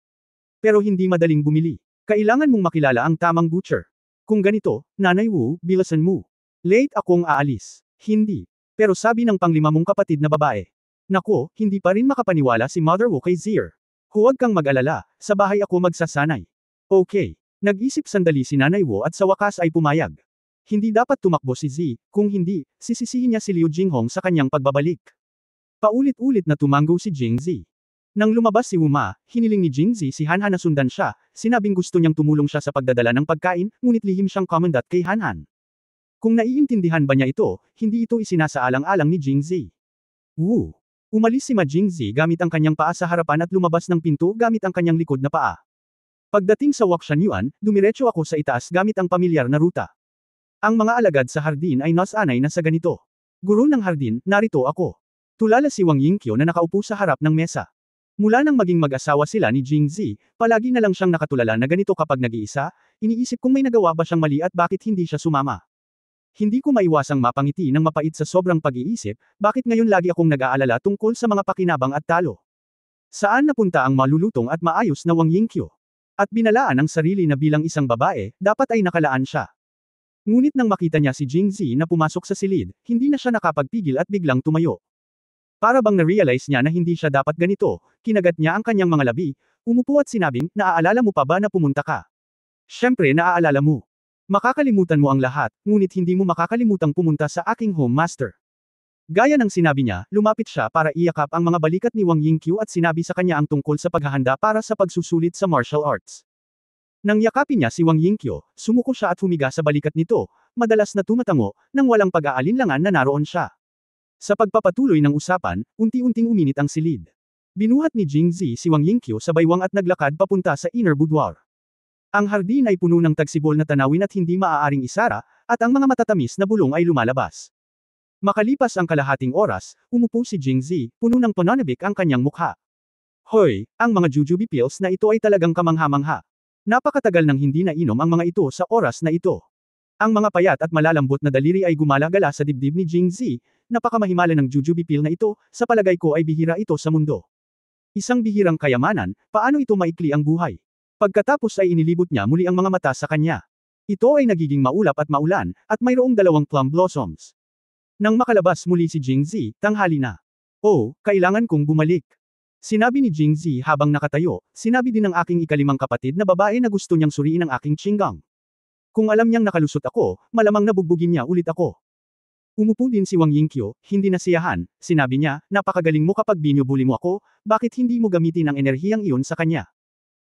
Pero hindi madaling bumili. Kailangan mong makilala ang tamang butcher. Kung ganito, Nanay Wu, bilasan mo. Late akong aalis. Hindi. Pero sabi ng panglima mong kapatid na babae. Nako, hindi pa rin makapaniwala si Mother Wu kay Zier. Huwag kang mag-alala, sa bahay ako magsasanay. Okay. Nag-isip sandali si Nanay Wu at sa wakas ay pumayag. Hindi dapat tumakbo si Zi, kung hindi, sisisihin niya si Liu Jinghong sa kanyang pagbabalik. Paulit-ulit na tumango si Jingzi. Nang lumabas si Wuma, hiniling ni Jingzi si Hanhan na sundan siya, sinabing gusto niyang tumulong siya sa pagdadala ng pagkain, ngunit lihim siyang komandat kay Hanhan. Kung naiintindihan ba niya ito, hindi ito isinasaalang-alang ni Jingzi. Wu. Umalis si Ma Jingzi gamit ang kanyang paa sa harapan at lumabas ng pinto gamit ang kanyang likod na paa. Pagdating sa Wakshan dumiretso ako sa itaas gamit ang pamilyar na ruta. Ang mga alagad sa hardin ay nasanay na sa ganito. Guro ng hardin, narito ako. Tulala si Wang Yingqiu na nakaupo sa harap ng mesa. Mula nang maging mag-asawa sila ni Jingzi, palagi na lang siyang nakatulala na ganito kapag nag-iisa, iniisip kung may nagawa ba siyang mali at bakit hindi siya sumama. Hindi ko maiwasang mapangiti ng mapait sa sobrang pag-iisip, bakit ngayon lagi akong nag-aalala tungkol sa mga pakinabang at talo. Saan napunta ang malulutong at maayos na Wang Yingqiu? At binalaan ang sarili na bilang isang babae, dapat ay nakalaan siya. Ngunit nang makita niya si Jingzi na pumasok sa silid, hindi na siya nakapagpigil at biglang tumayo. Para bang na-realize niya na hindi siya dapat ganito, kinagat niya ang kanyang mga labi, umupo at sinabing, naaalala mo pa ba na pumunta ka? Siyempre naaalala mo. Makakalimutan mo ang lahat, ngunit hindi mo makakalimutang pumunta sa aking home master. Gaya ng sinabi niya, lumapit siya para iyakap ang mga balikat ni Wang Yingqiu at sinabi sa kanya ang tungkol sa paghahanda para sa pagsusulit sa martial arts. Nang yakapin niya si Wang Yingqiu, sumuko siya at humiga sa balikat nito, madalas na tumatango, nang walang pag-aalinlangan na naroon siya. Sa pagpapatuloy ng usapan, unti-unting uminit ang silid. Binuhat ni Jingzi si Wang Yingqiu sa baywang at naglakad papunta sa inner boudoir. Ang hardin ay puno ng tagsibol na tanawin at hindi maaaring isara, at ang mga matatamis na bulong ay lumalabas. Makalipas ang kalahating oras, umupo si Jingzi, puno ng pananabik ang kanyang mukha. Hoy, ang mga jujube pills na ito ay talagang kamangha-mangha. Napakatagal nang hindi nainom ang mga ito sa oras na ito. Ang mga payat at malalambot na daliri ay gumala-gala sa dibdib ni Jingzi, napakamahimala ng jujube pill na ito, sa palagay ko ay bihira ito sa mundo. Isang bihirang kayamanan, paano ito maikli ang buhay? Pagkatapos ay inilibot niya muli ang mga mata sa kanya. Ito ay nagiging maulap at maulan, at mayroong 2 plum blossoms. Nang makalabas muli si Jingzi, tanghali na. Oh, kailangan kong bumalik. Sinabi ni Jingzi habang nakatayo, sinabi din ng aking ikalimang kapatid na babae na gusto niyang suriin ang aking chinggang. Kung alam niyang nakalusot ako, malamang nabugbugin niya ulit ako. Umupo din si Wang Yingqiu, hindi nasiyahan, sinabi niya, napakagaling mo kapag binubuli mo ako, bakit hindi mo gamitin ang enerhiyang iyon sa kanya?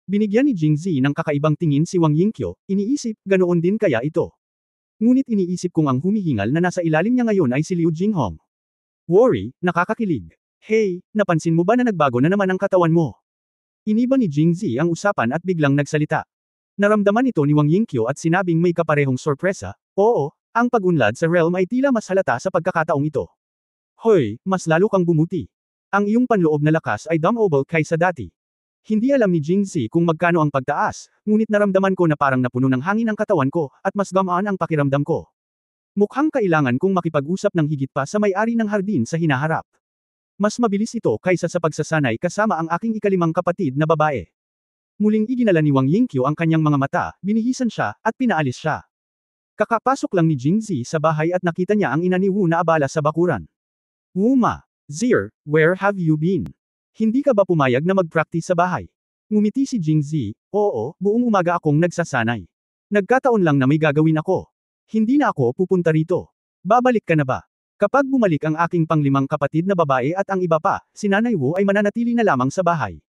Binigyan ni Jingzi ng kakaibang tingin si Wang Yingqiu, iniisip, ganoon din kaya ito. Ngunit iniisip kong ang humihingal na nasa ilalim niya ngayon ay si Liu Jinghong. Worry, nakakakilig. Hey, napansin mo ba na nagbago na naman ang katawan mo? Iniba ni Jingzi ang usapan at biglang nagsalita. Naramdaman ito ni Wang Yingqiu at sinabing may kaparehong sorpresa, oo, ang pag-unlad sa realm ay tila mas halata sa pagkakataong ito. Hoy, mas lalo kang bumuti. Ang iyong panloob na lakas ay dumbbell kaysa dati. Hindi alam ni Jingzi kung magkano ang pagtaas, ngunit naramdaman ko na parang napuno ng hangin ang katawan ko, at mas gamaan ang pakiramdam ko. Mukhang kailangan kong makipag-usap ng higit pa sa may-ari ng hardin sa hinaharap. Mas mabilis ito kaysa sa pagsasanay kasama ang aking ikalimang kapatid na babae. Muling iginala ni Wang Yingqiu ang kanyang mga mata, binihisan siya, at pinaalis siya. Kakapasok lang ni Jingzi sa bahay at nakita niya ang ina ni Wu na abala sa bakuran. Wuma, Zir, where have you been? Hindi ka ba pumayag na mag-practice sa bahay? Ngumiti si Jingzi, oo, buong umaga akong nagsasanay. Nagkataon lang na may gagawin ako. Hindi na ako pupunta rito. Babalik ka na ba? Kapag bumalik ang aking panglimang kapatid na babae at ang iba pa, si Nanay Wu ay mananatili na lamang sa bahay.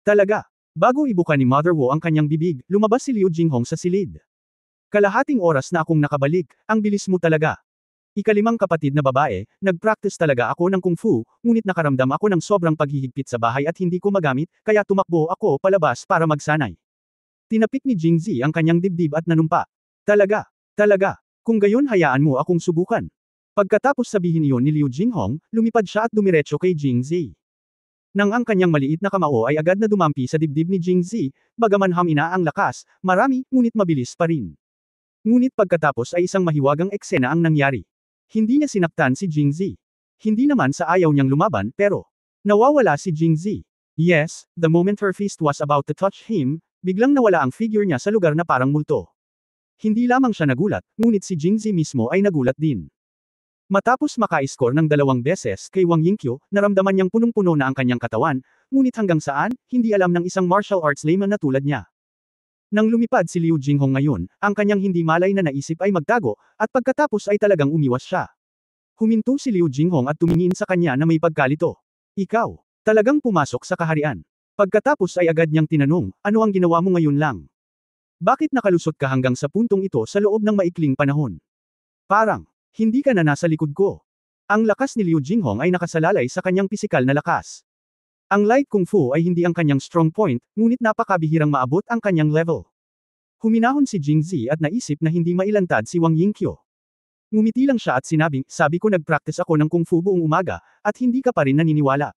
Talaga. Bago ibuka ni Mother Wu ang kanyang bibig, lumabas si Liu Jinghong sa silid. Kalahating oras na akong nakabalik, ang bilis mo talaga. Ikalimang kapatid na babae, nag-practice talaga ako ng kung fu, ngunit nakaramdam ako ng sobrang paghihigpit sa bahay at hindi ko magamit, kaya tumakbo ako palabas para magsanay. Tinapik ni Jingzi ang kanyang dibdib at nanumpa. Talaga, kung gayon hayaan mo akong subukan. Pagkatapos sabihin iyon ni Liu Jinghong, lumipad siya at dumiretso kay Jingzi. Nang ang kanyang maliit na kamao ay agad na dumampi sa dibdib ni Jingzi, bagaman hamina ang lakas, marami, ngunit mabilis pa rin. Ngunit pagkatapos ay isang mahiwagang eksena ang nangyari. Hindi niya sinaktan si Jingzi. Hindi naman sa ayaw niyang lumaban pero, nawawala si Jingzi. Yes, the moment her fist was about to touch him, biglang nawala ang figure niya sa lugar na parang multo. Hindi lamang siya nagulat, ngunit si Jingzi mismo ay nagulat din. Matapos maka-score ng 2 beses kay Wang Yingqiu, naramdaman niyang punong-puno na ang kanyang katawan, ngunit hanggang saan, hindi alam ng isang martial arts layman na tulad niya. Nang lumipad si Liu Jinghong ngayon, ang kanyang hindi malay na naisip ay magtago, at pagkatapos ay talagang umiwas siya. Huminto si Liu Jinghong at tumingin sa kanya na may pagkalito. Ikaw, talagang pumasok sa kaharian. Pagkatapos ay agad niyang tinanong, ano ang ginawa mo ngayon lang? Bakit nakalusot ka hanggang sa puntong ito sa loob ng maikling panahon? Parang, hindi ka na nasa likod ko. Ang lakas ni Liu Jinghong ay nakasalalay sa kanyang pisikal na lakas. Ang light kung fu ay hindi ang kanyang strong point, ngunit napakabihirang maabot ang kanyang level. Huminahon si Jingzi at naisip na hindi mailantad si Wang Yingqiu. Ngumiti lang siya at sinabing, sabi ko nag-practice ako ng kung fu buong umaga, at hindi ka pa rin naniniwala.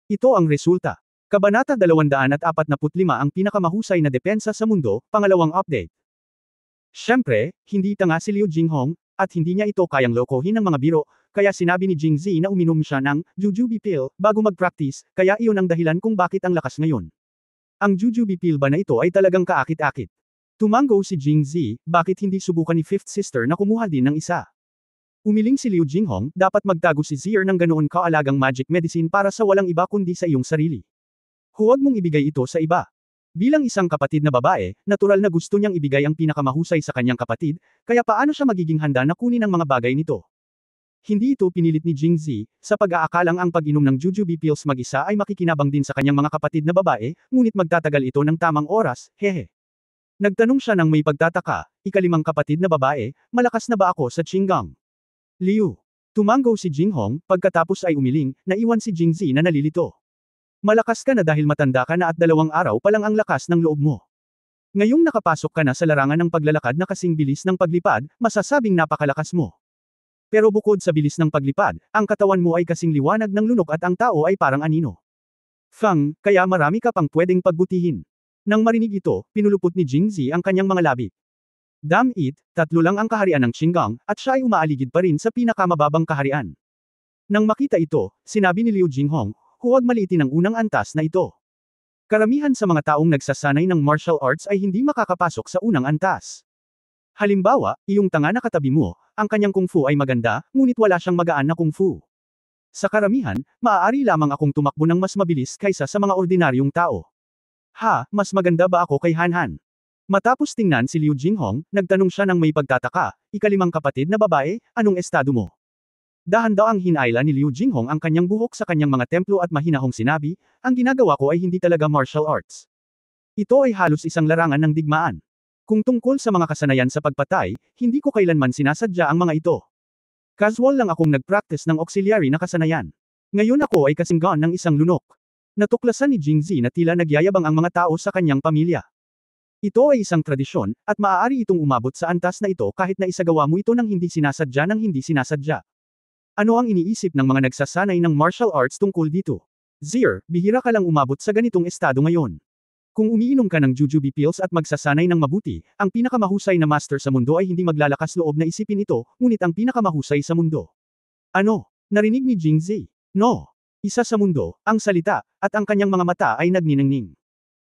Ito ang resulta. Kabanata 245 ang pinakamahusay na depensa sa mundo, pangalawang update. Siyempre, hindi tanga si Liu Jinghong, at hindi niya ito kayang lokohin ng mga biro, kaya sinabi ni Jingzi na uminom siya ng jujube pill bago mag-practice, kaya iyon ang dahilan kung bakit ang lakas ngayon. Ang jujube pill ba na ito ay talagang kaakit-akit? Tumango si Jingzi, bakit hindi subukan ni Fifth Sister na kumuha din ng isa? Umiling si Liu Jinghong, dapat magtago si Zier ng ganoon kaalagang magic medicine para sa walang iba kundi sa iyong sarili. Huwag mong ibigay ito sa iba. Bilang isang kapatid na babae, natural na gusto niyang ibigay ang pinakamahusay sa kanyang kapatid, kaya paano siya magiging handa na kunin ang mga bagay nito? Hindi ito pinilit ni Jingzi, sa pag-aakalang ang pag-inom ng jujube pills mag-isa ay makikinabang din sa kanyang mga kapatid na babae, ngunit magtatagal ito ng tamang oras, hehe. Nagtanong siya ng may pagtataka, ikalimang kapatid na babae, malakas na ba ako sa Qinggang? Liu. Tumango si Jinghong, pagkatapos ay umiling, naiwan si Jingzi na nalilito. Malakas ka na dahil matanda ka na at 2 araw pa lang ang lakas ng loob mo. Ngayong nakapasok ka na sa larangan ng paglalakad na kasing bilis ng paglipad, masasabing napakalakas mo. Pero bukod sa bilis ng paglipad, ang katawan mo ay kasing liwanag ng lunok at ang tao ay parang anino. Fang, kaya marami ka pang pwedeng pagbutihin. Nang marinig ito, pinulupot ni Jingzi ang kanyang mga labi. Damn it, 3 lang ang kaharian ng Qinggang, at siya ay umaaligid pa rin sa pinakamababang kaharian. Nang makita ito, sinabi ni Liu Jinghong, huwag maliitin ang unang antas na ito. Karamihan sa mga taong nagsasanay ng martial arts ay hindi makakapasok sa unang antas. Halimbawa, iyong tanga na katabi mo, ang kanyang kung fu ay maganda, ngunit wala siyang magaan na kung fu. Sa karamihan, maaari lamang akong tumakbo ng mas mabilis kaysa sa mga ordinaryong tao. Ha, mas maganda ba ako kay Han? Matapos tingnan si Liu Jinghong, nagtanong siya ng may pagtataka, ikalimang kapatid na babae, anong estado mo? Dahan-daang hinayla ni Liu Jinghong ang kanyang buhok sa kanyang mga templo at mahinahong sinabi, ang ginagawa ko ay hindi talaga martial arts. Ito ay halos isang larangan ng digmaan. Kung tungkol sa mga kasanayan sa pagpatay, hindi ko kailanman sinasadya ang mga ito. Casual lang akong nag-practice ng auxiliary na kasanayan. Ngayon ako ay kasinggan ng isang lunok. Natuklasan ni Jingzi na tila nagyayabang ang mga tao sa kanyang pamilya. Ito ay isang tradisyon, at maaari itong umabot sa antas na ito kahit na isagawa mo ito ng hindi sinasadya. Ano ang iniisip ng mga nagsasanay ng martial arts tungkol dito? Zier, bihira ka lang umabot sa ganitong estado ngayon. Kung umiinom ka ng jujube pills at magsasanay ng mabuti, ang pinakamahusay na master sa mundo ay hindi maglalakas loob na isipin ito, ngunit ang pinakamahusay sa mundo. Ano? Narinig ni Jingzi? No. Isa sa mundo, ang salita, at ang kanyang mga mata ay nagniningning.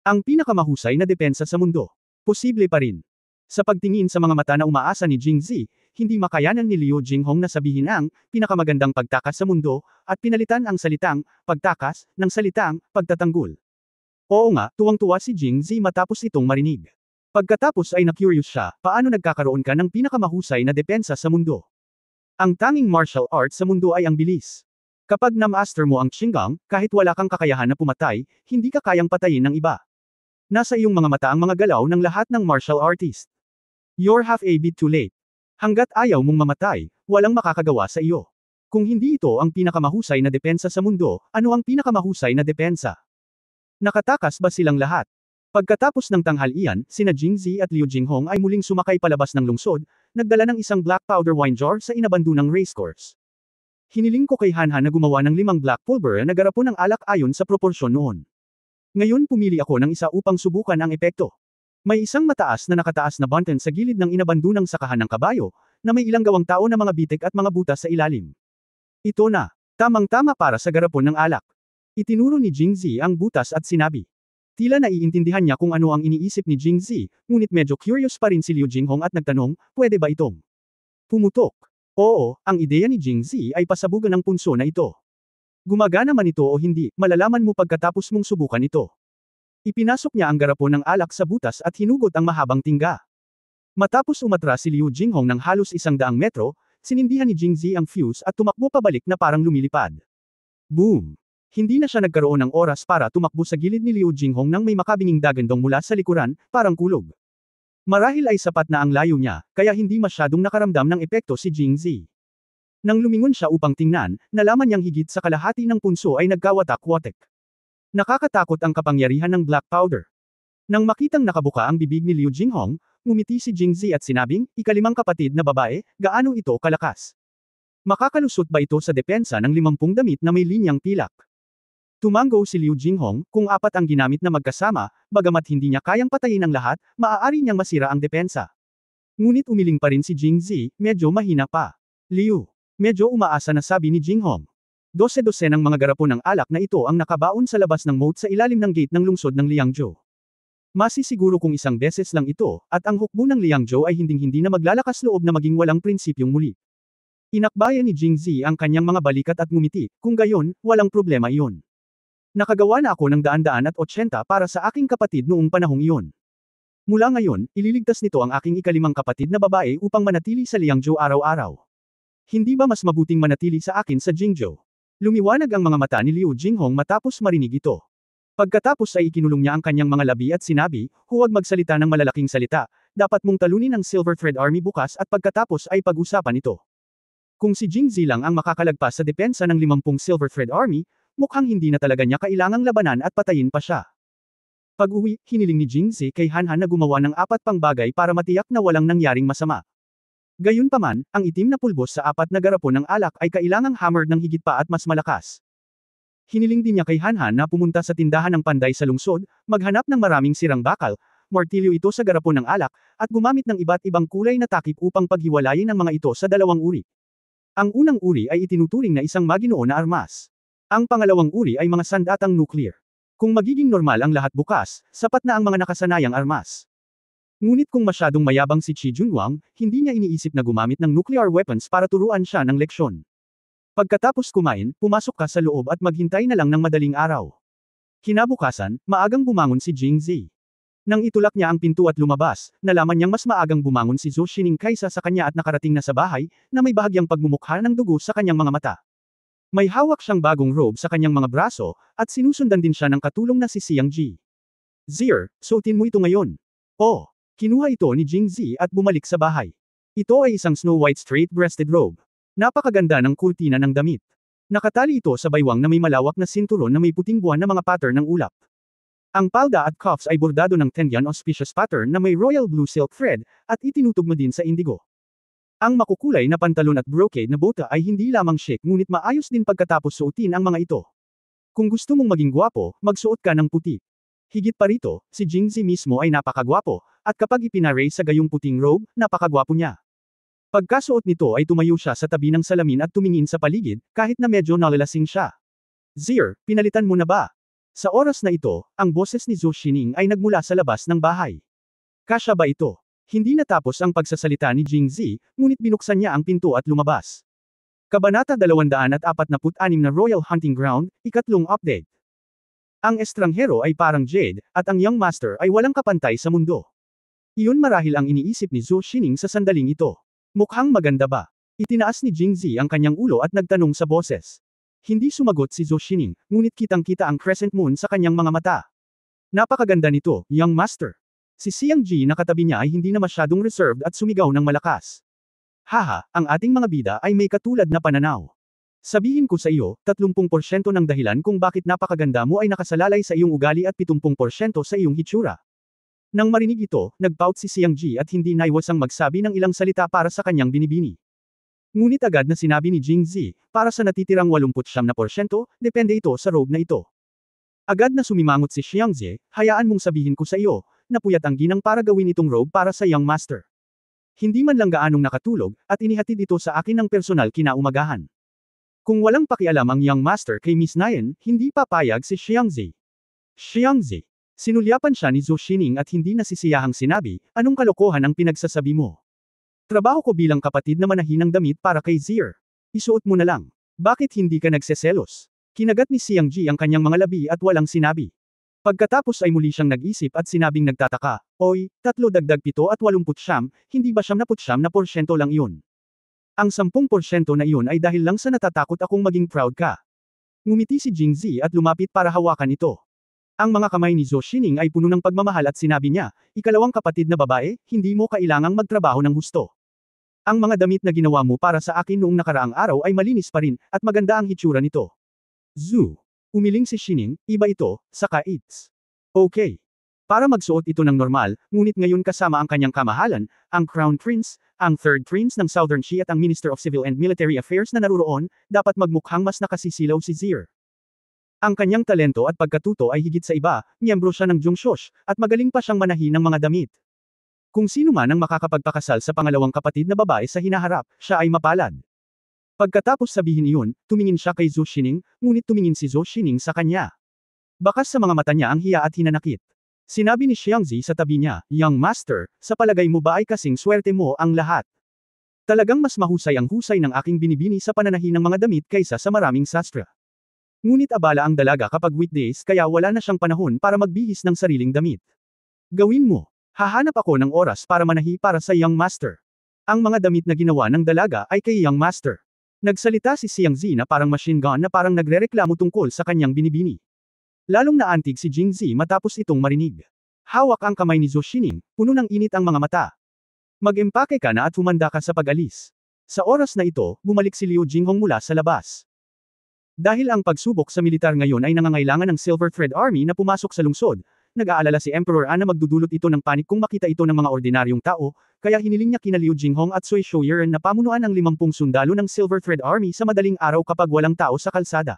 Ang pinakamahusay na depensa sa mundo. Posible pa rin. Sa pagtingin sa mga mata na umaasa ni Jingzi, hindi makayanan ni Liu Jinghong na sabihin ang pinakamagandang pagtakas sa mundo, at pinalitan ang salitang pagtakas ng salitang pagtatanggol. Oo nga, tuwang-tuwa si Jingzi matapos itong marinig. Pagkatapos ay na-curious siya, paano nagkakaroon ka ng pinakamahusay na depensa sa mundo? Ang tanging martial arts sa mundo ay ang bilis. Kapag na-master mo ang Qinggang, kahit wala kang kakayahan na pumatay, hindi ka kayang patayin ng iba. Nasa iyong mga mata ang mga galaw ng lahat ng martial artist. You're half a bit too late. Hanggat ayaw mong mamatay, walang makakagawa sa iyo. Kung hindi ito ang pinakamahusay na depensa sa mundo, ano ang pinakamahusay na depensa? Nakatakas ba silang lahat? Pagkatapos ng tanghalian, sina Jingzi at Liu Jinghong ay muling sumakay palabas ng lungsod, nagdala ng isang black powder wine jar sa inabandunang racecourse. Hiniling ko kay Han na gumawa ng 5 black pulver na garapon ng alak ayon sa proporsyon noon. Ngayon pumili ako ng isa upang subukan ang epekto. May isang mataas na nakataas na button sa gilid ng inabandunang sakahan ng kabayo, na may ilang gawang tao na mga bitik at mga butas sa ilalim. Ito na, tamang-tama para sa garapon ng alak. Itinuro ni Jingzi ang butas at sinabi. Tila naiintindihan niya kung ano ang iniisip ni Jingzi, ngunit medyo curious pa rin si Liu Jinghong at nagtanong, pwede ba itong pumutok? Oo, ang ideya ni Jingzi ay pasabugan ng punso na ito. Gumagana man ito o hindi, malalaman mo pagkatapos mong subukan ito. Ipinasok niya ang garapon ng alak sa butas at hinugot ang mahabang tingga. Matapos umatras si Liu Jinghong ng halos 100 metro, sinindihan ni Jingzi ang fuse at tumakbo pabalik na parang lumilipad. Boom! Hindi na siya nagkaroon ng oras para tumakbo sa gilid ni Liu Jinghong nang may makabinging dagandong mula sa likuran, parang kulog. Marahil ay sapat na ang layo niya, kaya hindi masyadong nakaramdam ng epekto si Jingzi. Nang lumingon siya upang tingnan, nalaman niyang higit sa kalahati ng punso ay nagkawatak-watek. Nakakatakot ang kapangyarihan ng black powder. Nang makitang nakabuka ang bibig ni Liu Jinghong, ngumiti si Jingzi at sinabing, ikalimang kapatid na babae, gaano ito kalakas? Makakalusot ba ito sa depensa ng 50 damit na may linyang pilak? Tumango si Liu Jinghong, kung 4 ang ginamit na magkasama, bagamat hindi niya kayang patayin ang lahat, maaari niyang masira ang depensa. Ngunit umiling pa rin si Jingzi, medyo mahina pa. Liu. Medyo umaasa na sabi ni Jinghong. 12 ng mga garapon ng alak na ito ang nakabaon sa labas ng moat sa ilalim ng gate ng lungsod ng Liangzhou. Masisiguro kung isang beses lang ito, at ang hukbo ng Liangzhou ay hinding-hindi na maglalakas loob na maging walang prinsipyong muli. Inakbayan ni Jingzi ang kanyang mga balikat at ngumiti, kung gayon, walang problema iyon. Nakagawa na ako ng 180 para sa aking kapatid noong panahong iyon. Mula ngayon, ililigtas nito ang aking ikalimang kapatid na babae upang manatili sa Liangzhou araw-araw. Hindi ba mas mabuting manatili sa akin sa Jingzhou? Lumiwanag ang mga mata ni Liu Jinghong matapos marinig ito. Pagkatapos ay ikinulong niya ang kanyang mga labi at sinabi, huwag magsalita ng malalaking salita, dapat mong talunin ang Silver Thread Army bukas at pagkatapos ay pag-usapan ito. Kung si Jingzi lang ang makakalagpas sa depensa ng 50 Silver Thread Army, mukhang hindi na talaga niya kailangang labanan at patayin pa siya. Pag-uwi, hiniling ni Jingzi kay Hanhan na gumawa ng 4 pang bagay para matiyak na walang nangyaring masama. Gayunpaman, ang itim na pulbos sa 4 na garapon ng alak ay kailangang hammered ng higit pa at mas malakas. Hiniling din niya kay Hanhan na pumunta sa tindahan ng panday sa lungsod, maghanap ng maraming sirang bakal, martilyo ito sa garapon ng alak, at gumamit ng iba't ibang kulay na takip upang paghiwalayin ang mga ito sa 2 uri. Ang unang uri ay itinuturing na isang maginoo na armas. Ang pangalawang uri ay mga sandatang nuclear. Kung magiging normal ang lahat bukas, sapat na ang mga nakasanayang armas. Ngunit kung masyadong mayabang si Qi Junhuang, hindi niya iniisip na gumamit ng nuclear weapons para turuan siya ng leksyon. Pagkatapos kumain, pumasok ka sa loob at maghintay na lang ng madaling araw. Kinabukasan, maagang bumangon si Jingzi. Nang itulak niya ang pinto at lumabas, nalaman niyang mas maagang bumangon si Zhou Xining kaysa sa kanya at nakarating na sa bahay, na may bahagyang pagmumukha ng dugo sa kanyang mga mata. May hawak siyang bagong robe sa kanyang mga braso, at sinusundan din siya ng katulong na si Xiang Ji. Zier, suotin mo ito ngayon. Oh! Kinuha ito ni Jingzi at bumalik sa bahay. Ito ay isang snow white straight-breasted robe. Napakaganda ng kurtina ng damit. Nakatali ito sa baywang na may malawak na sinturon na may puting buwan na mga pattern ng ulap. Ang palda at cuffs ay bordado ng Tengyuan auspicious pattern na may royal blue silk thread, at itinutugma din sa indigo. Ang makukulay na pantalon at brocade na bota ay hindi lamang chic ngunit maayos din pagkatapos suotin ang mga ito. Kung gusto mong maging gwapo, magsuot ka ng puti. Higit pa rito, si Jingzi mismo ay napakagwapo, at kapag ipinaray sa gayong puting robe, napakagwapo niya. Pagkasuot nito ay tumayo siya sa tabi ng salamin at tumingin sa paligid, kahit na medyo nalalasing siya. Zier, pinalitan mo na ba? Sa oras na ito, ang boses ni Zhou Xining ay nagmula sa labas ng bahay. Kasya ba ito? Hindi natapos ang pagsasalita ni Jingzi, ngunit binuksan niya ang pinto at lumabas. Kabanata 246 na Royal Hunting Ground, ikatlong update. Ang estranghero ay parang Jade, at ang young master ay walang kapantay sa mundo. Iyon marahil ang iniisip ni Zhou Xining sa sandaling ito. Mukhang maganda ba? Itinaas ni Jingzi ang kanyang ulo at nagtanong sa boses. Hindi sumagot si Zhou Xining, ngunit kitang-kita ang crescent moon sa kanyang mga mata. Napakaganda nito, young master. Si Xiang Ji na katabi niya ay hindi na masyadong reserved at sumigaw ng malakas. Haha, ang ating mga bida ay may katulad na pananaw. Sabihin ko sa iyo, 30% ng dahilan kung bakit napakaganda mo ay nakasalalay sa iyong ugali at 70% sa iyong hitsura. Nang marinig ito, nagpout si Xiang Ji at hindi naiwasang magsabi ng ilang salita para sa kanyang binibini. Ngunit agad na sinabi ni Jingzi, para sa natitirang 89%, depende ito sa robe na ito. Agad na sumimangot si Xiang Ji, hayaan mong sabihin ko sa iyo, napuyat ang ginang para gawin itong robe para sa young master. Hindi man lang gaanong nakatulog, at inihatid ito sa akin ng personal kinaumagahan. Kung walang pakialam ang young master kay Miss Nayan, hindi papayag si Xiang Ji. Xiang Ji. Sinulyapan siya ni Zhou Xining at hindi nasisiyahang sinabi, anong kalokohan ang pinagsasabi mo? Trabaho ko bilang kapatid na manahin ng damit para kay Zier. Isuot mo na lang. Bakit hindi ka nagseselos? Kinagat ni Xiang Ji ang kanyang mga labi at walang sinabi. Pagkatapos ay muli siyang nag-isip at sinabing nagtataka, "Oy, 3 dagdag 7 at 89, hindi ba 79% lang iyon? Ang 10% na iyon ay dahil lang sa natatakot akong maging proud ka." Ngumiti si Jingzi at lumapit para hawakan ito. Ang mga kamay ni Zhou Xining ay puno ng pagmamahal at sinabi niya, "Ikalawang kapatid na babae, hindi mo kailangang magtrabaho ng husto. Ang mga damit na ginawa mo para sa akin noong nakaraang araw ay malinis pa rin, at maganda ang hitsura nito." Zhu. Umiling si Xining, "Iba ito, saka it's okay. Para magsuot ito ng normal, ngunit ngayon kasama ang kanyang kamahalan, ang Crown Prince, ang Third Prince ng Southern Xi at ang Minister of Civil and Military Affairs na naruroon, dapat magmukhang mas nakasisilaw si Zier. Ang kanyang talento at pagkatuto ay higit sa iba, miyembro siya ng Zhongshosh, at magaling pa siyang manahi ng mga damit. Kung sino man ang makakapagpakasal sa pangalawang kapatid na babae sa hinaharap, siya ay mapalad." Pagkatapos sabihin iyon, tumingin siya kay Zhou Xining, ngunit tumingin si Zhou Xining sa kanya. Bakas sa mga mata niya ang hiya at hinanakit. Sinabi ni Xiangzi sa tabi niya, "Young Master, sa palagay mo ba ay kasing swerte mo ang lahat? Talagang mas mahusay ang husay ng aking binibini sa pananahi ng mga damit kaysa sa maraming sastra. Ngunit abala ang dalaga kapag weekdays kaya wala na siyang panahon para magbihis ng sariling damit. Gawin mo. Hahanap ako ng oras para manahi para sa Young Master." Ang mga damit na ginawa ng dalaga ay kay Young Master. Nagsalita si Xiangzi na parang machine gun na parang nagrereklamo tungkol sa kanyang binibini. Lalong naantig si Jingzi matapos itong marinig. Hawak ang kamay ni Zhou Xining, puno ng init ang mga mata. "Mag-empake ka na at humanda ka sa pag-alis." Sa oras na ito, bumalik si Liu Jinghong mula sa labas. Dahil ang pagsubok sa militar ngayon ay nangangailangan ng Silver Thread Army na pumasok sa lungsod, nag-aalala si Emperor An na magdudulot ito ng panik kung makita ito ng mga ordinaryong tao, kaya hiniling niya kina Liu Jinghong at Sui Shouyuan na pamunuan ang 50 sundalo ng Silver Thread Army sa madaling araw kapag walang tao sa kalsada.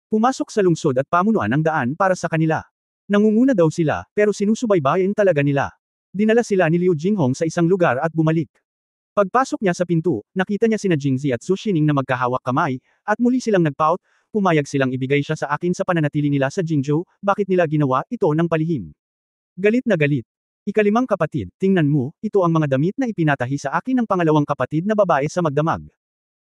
Pumasok sa lungsod at pamunuan ang daan para sa kanila. Nangunguna daw sila, pero sinusubaybayan talaga nila. Dinala sila ni Liu Jinghong sa isang lugar at bumalik. Pagpasok niya sa pinto, nakita niya sina Jingzi at Zhou Xining na magkahawak kamay, at muli silang nagpout, "Pumayag silang ibigay siya sa akin sa pananatili nila sa Jingzhou, bakit nila ginawa ito ng palihim?" Galit na galit. "Ikalimang kapatid, tingnan mo, ito ang mga damit na ipinatahi sa akin ng pangalawang kapatid na babae sa magdamag.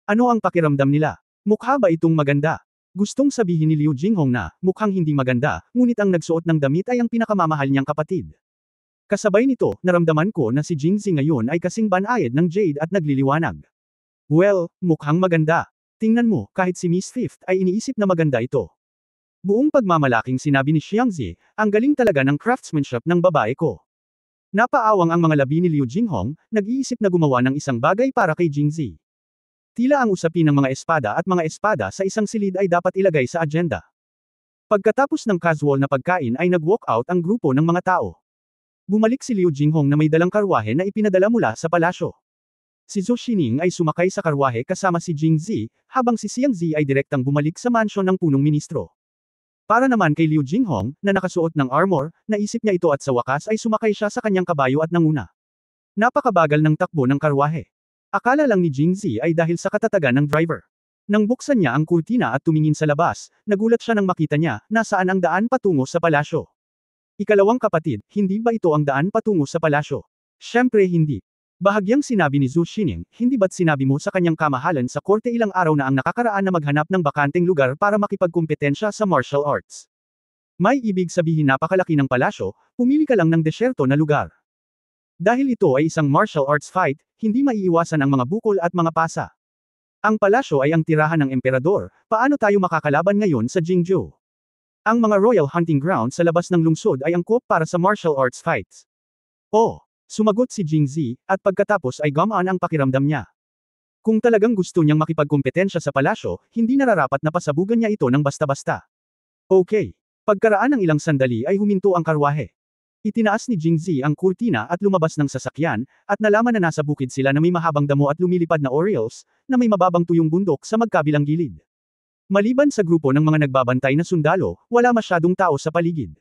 Ano ang pakiramdam nila? Mukha ba itong maganda?" Gustong sabihin ni Liu Jinghong na, mukhang hindi maganda, ngunit ang nagsuot ng damit ay ang pinakamamahal niyang kapatid. Kasabay nito, naramdaman ko na si Jingzi ngayon ay kasing banayad ng jade at nagliliwanag. "Well, mukhang maganda. Tingnan mo, kahit si Miss Fifth ay iniisip na maganda ito." Buong pagmamalaking sinabi ni Xiangzi, "Ang galing talaga ng craftsmanship ng babae ko." Napaawang ang mga labi ni Liu Jinghong, nag-iisip na gumawa ng isang bagay para kay Jingzi. Tila ang usapin ng mga espada at mga espada sa isang silid ay dapat ilagay sa agenda. Pagkatapos ng casual na pagkain ay nag-walk out ang grupo ng mga tao. Bumalik si Liu Jinghong na may dalang karwahe na ipinadala mula sa palasyo. Si Zhou Xining ay sumakay sa karwahe kasama si Jingzi, habang si Xiangzi ay direktang bumalik sa mansyon ng punong ministro. Para naman kay Liu Jinghong, na nakasuot ng armor, naisip niya ito at sa wakas ay sumakay siya sa kanyang kabayo at nanguna. Napakabagal ng takbo ng karwahe. Akala lang ni Jingzi ay dahil sa katatagan ng driver. Nang buksan niya ang kurtina at tumingin sa labas, nagulat siya nang makita niya, nasaan ang daan patungo sa palasyo. "Ikalawang kapatid, hindi ba ito ang daan patungo sa palasyo?" "Siyempre hindi." Bahagyang sinabi ni Zhou Xining, "Hindi ba't sinabi mo sa kanyang kamahalan sa korte ilang araw na ang nakakaraan na maghanap ng bakanteng lugar para makipagkumpetensya sa martial arts? May ibig sabihin napakalaki ng palasyo, pumili ka lang ng desyerto na lugar. Dahil ito ay isang martial arts fight, hindi maiiwasan ang mga bukol at mga pasa. Ang palasyo ay ang tirahan ng emperador, paano tayo makakalaban ngayon sa Jingzhou? Ang mga royal hunting ground sa labas ng lungsod ay angkop para sa martial arts fights." "Oh," sumagot si Jingzi, at pagkatapos ay gumaan ang pakiramdam niya. Kung talagang gusto niyang makipagkumpetensya sa palasyo, hindi nararapat na pasabugan niya ito ng basta-basta. Okay. Pagkaraan ng ilang sandali ay huminto ang karwahe. Itinaas ni Jingzi ang kurtina at lumabas ng sasakyan, at nalaman na nasa bukid sila na may mahabang damo at lumilipad na orioles, na may mababang tuyong bundok sa magkabilang gilid. Maliban sa grupo ng mga nagbabantay na sundalo, wala masyadong tao sa paligid.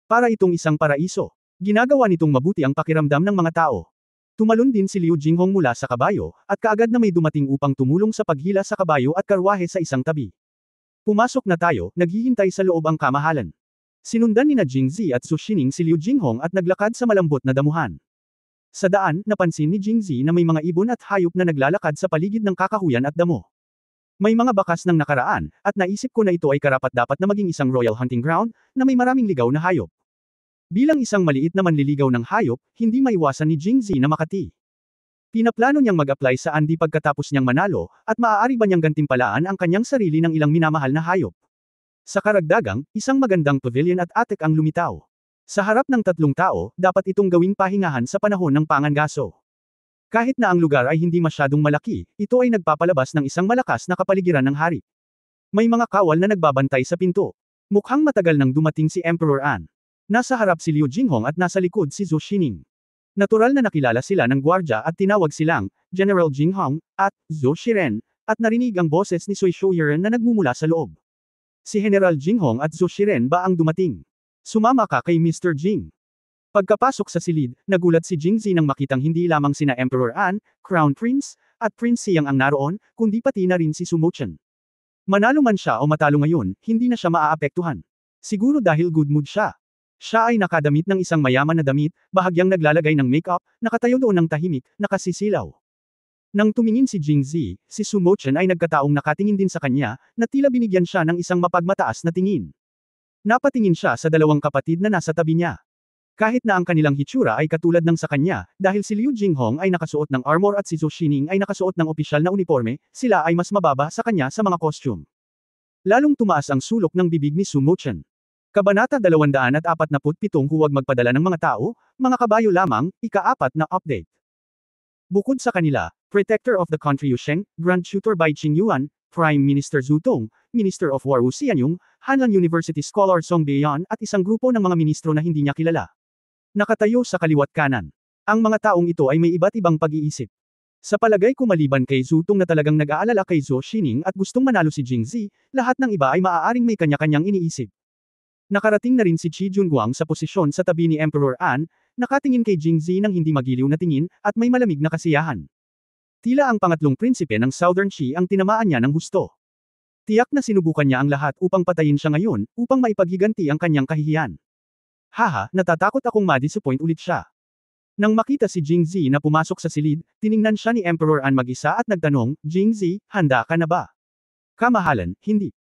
Para itong isang paraiso. Ginagawa nitong mabuti ang pakiramdam ng mga tao. Tumalon din si Liu Jinghong mula sa kabayo, at kaagad na may dumating upang tumulong sa paghila sa kabayo at karwahe sa isang tabi. "Pumasok na tayo, naghihintay sa loob ang kamahalan." Sinundan ni na Jingzi at Zhou Xining si Liu Jinghong at naglakad sa malambot na damuhan. Sa daan, napansin ni Jingzi na may mga ibon at hayop na naglalakad sa paligid ng kakahuyan at damo. May mga bakas ng nakaraan, at naisip ko na ito ay karapat-dapat na maging isang royal hunting ground, na may maraming ligaw na hayop. Bilang isang maliit na manliligaw ng hayop, hindi maiwasan ni Jingzi na makati. Pinaplano niyang mag-apply sa Andy pagkatapos niyang manalo, at maaari ba niyang gantimpalaan ang kanyang sarili ng ilang minamahal na hayop. Sa karagdagang, isang magandang pavilion at attic ang lumitaw. Sa harap ng 3 tao, dapat itong gawing pahingahan sa panahon ng pangangaso. Kahit na ang lugar ay hindi masyadong malaki, ito ay nagpapalabas ng isang malakas na kapaligiran ng hari. May mga kawal na nagbabantay sa pinto. Mukhang matagal nang dumating si Emperor An. Nasa harap si Liu Jinghong at nasa likod si Zhou Xining. Natural na nakilala sila ng gwardya at tinawag silang General Jinghong at Zhou Shiren, at narinig ang boses ni Sui Shouyuren na nagmumula sa loob. Si General Jinghong at Zhou Shiren ba ang dumating? Sumama ka kay Mr. Jing. Pagkapasok sa silid, nagulat si Jingzi nang makitang hindi lamang sina Emperor An, Crown Prince, at Prince Siyang ang naroon, kundi pati na rin si Su Mochen. Manalo man siya o matalo ngayon, hindi na siya maaapektuhan. Siguro dahil good mood siya. Siya ay nakadamit ng isang mayaman na damit, bahagyang naglalagay ng makeup, nakatayo doon ng tahimik, nakasisilaw. Nang tumingin si Jingzi, si Su Mochen ay nagkataong nakatingin din sa kanya, na tila binigyan siya ng isang mapagmataas na tingin. Napatingin siya sa 2 kapatid na nasa tabi niya. Kahit na ang kanilang hitsura ay katulad ng sa kanya, dahil si Liu Jinghong ay nakasuot ng armor at si Zhou Xining ay nakasuot ng opisyal na uniforme, sila ay mas mababa sa kanya sa mga costume. Lalong tumaas ang sulok ng bibig ni Su Mochen. Kabanata 247 Huwag magpadala ng mga tao, mga kabayo lamang, ika-4 na update. Bukod sa kanila, Protector of the Country Yu Sheng, Grand Tutor Bai Qingyuan, Prime Minister Zhu Tong, Minister of War Wu Xianyong, Hanlan University Scholar Song Beiyan at isang grupo ng mga ministro na hindi niya kilala. Nakatayo sa kaliwat kanan. Ang mga taong ito ay may iba't ibang pag-iisip. Sa palagay ko maliban kay Zhu Tong na talagang nag-aalala kay Zhou Xining at gustong manalo si Jingzi, lahat ng iba ay maaaring may kanya-kanyang iniisip. Nakarating na rin si Qi Junguang sa posisyon sa tabi ni Emperor An, nakatingin kay Jingzi ng hindi magiliw na tingin, at may malamig na kasiyahan. Tila ang pangatlong prinsipe ng Southern Qi ang tinamaan niya ng husto. Tiyak na sinubukan niya ang lahat upang patayin siya ngayon, upang maipaghiganti ang kanyang kahihiyan. Haha, natatakot akong ma-disappoint ulit siya. Nang makita si Jingzi na pumasok sa silid, tiningnan siya ni Emperor An mag-isa at nagtanong, Jingzi, handa ka na ba? Kamahalan, hindi.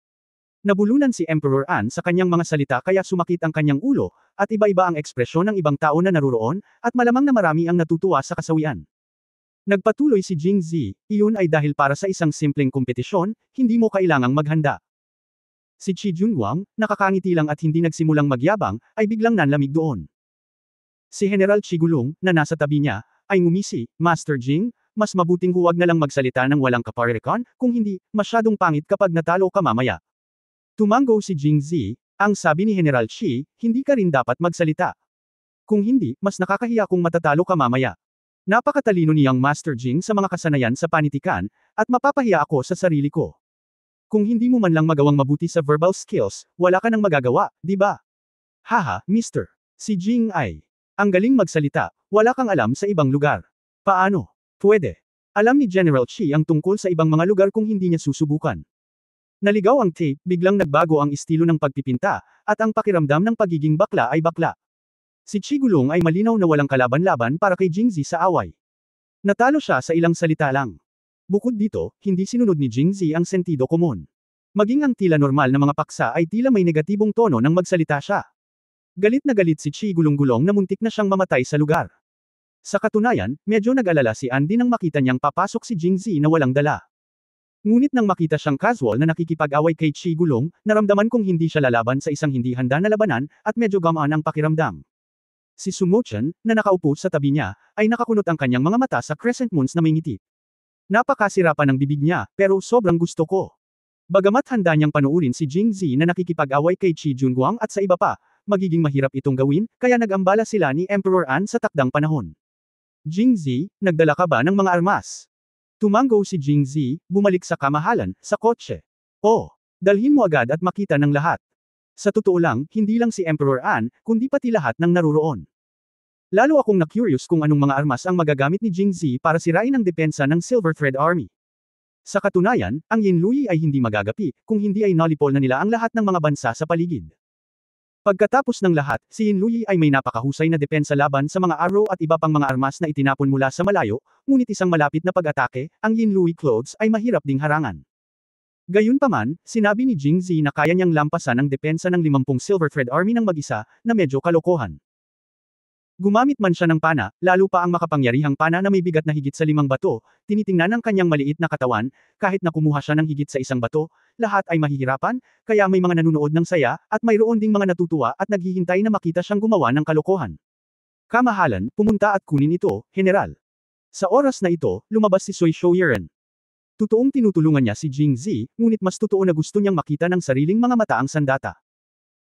Nabulunan si Emperor An sa kanyang mga salita kaya sumakit ang kanyang ulo, at iba-iba ang ekspresyon ng ibang tao na naruroon, at malamang na marami ang natutuwa sa kasawian. Nagpatuloy si Jingzi, iyon ay dahil para sa isang simpleng kompetisyon, hindi mo kailangang maghanda. Si Qi Junguang, nakakangiti lang at hindi nagsimulang magyabang, ay biglang nanlamig doon. Si General Qi Gulong, na nasa tabi niya, ay ngumisi, Master Jing, mas mabuting huwag na lang magsalita ng walang kaparekan, kung hindi, masyadong pangit kapag natalo ka mamaya. Tumango si Jingzi, ang sabi ni General Qi, hindi ka rin dapat magsalita. Kung hindi, mas nakakahiya kung matatalo ka mamaya. Napakatalino niyang Master Jing sa mga kasanayan sa panitikan, at mapapahiya ako sa sarili ko. Kung hindi mo man lang magawang mabuti sa verbal skills, wala ka nang magagawa, di ba? Haha, Mr. Si Jing ay. Ang galing magsalita, wala kang alam sa ibang lugar. Paano? Pwede. Alam ni General Qi ang tungkol sa ibang mga lugar kung hindi niya susubukan. Naligaw ang tape, biglang nagbago ang estilo ng pagpipinta, at ang pakiramdam ng pagiging bakla ay bakla. Si Qi Gulong ay malinaw na walang kalaban-laban para kay Jingzi sa away. Natalo siya sa ilang salita lang. Bukod dito, hindi sinunod ni Jingzi ang sentido komon. Maging ang tila normal na mga paksa ay tila may negatibong tono nang magsalita siya. Galit na galit si Qi Gulong-gulong na muntik na siyang mamatay sa lugar. Sa katunayan, medyo nag-alala si Andy nang makita niyang papasok si Jingzi na walang dala. Ngunit nang makita siyang casual na nakikipag-away kay Qi Gulong, naramdaman kong hindi siya lalaban sa isang hindi handa na labanan, at medyo gamaan ang pakiramdam. Si Su Mochen, na nakaupo sa tabi niya, ay nakakunot ang kanyang mga mata sa crescent moons na may ngiti. Napakasira pa ng bibig niya, pero sobrang gusto ko. Bagamat handa niyang panuurin si Jingzi na nakikipag-away kay Qi Junguang at sa iba pa, magiging mahirap itong gawin, kaya nag-ambala sila ni Emperor An sa takdang panahon. Jingzi, nagdala ka ba ng mga armas? Tumango si Jingzi, bumalik sa kamahalan, sa kotse. Oh, dalhin mo agad at makita ng lahat. Sa totoo lang, hindi lang si Emperor An, kundi pati lahat ng naruroon. Lalo akong na-curious kung anong mga armas ang magagamit ni Jingzi para sirain ang depensa ng Silver Thread Army. Sa katunayan, ang Yinluyi ay hindi magagapi, kung hindi ay nolipol na nila ang lahat ng mga bansa sa paligid. Pagkatapos ng lahat, si Yinluyi ay may napakahusay na depensa laban sa mga arrow at iba pang mga armas na itinapon mula sa malayo, ngunit isang malapit na pag-atake, ang Yinluyi clothes ay mahirap ding harangan. Gayunpaman, sinabi ni Jing Zi na kaya niyang lampasan ang depensa ng 50 Silver Thread Army ng mag-isa, na medyo kalokohan. Gumamit man siya ng pana, lalo pa ang makapangyarihang pana na may bigat na higit sa 5 bato, tinitingnan ng kanyang maliit na katawan, kahit na kumuha siya ng higit sa 1 bato, lahat ay mahihirapan, kaya may mga nanunood ng saya, at mayroon ding mga natutuwa at naghihintay na makita siyang gumawa ng kalokohan. Kamahalan, pumunta at kunin ito, General. Sa oras na ito, lumabas si Sui Shouyuren. Totoong tinutulungan niya si Jing Zi, ngunit mas totoo na gusto niyang makita ng sariling mga mata ang sandata.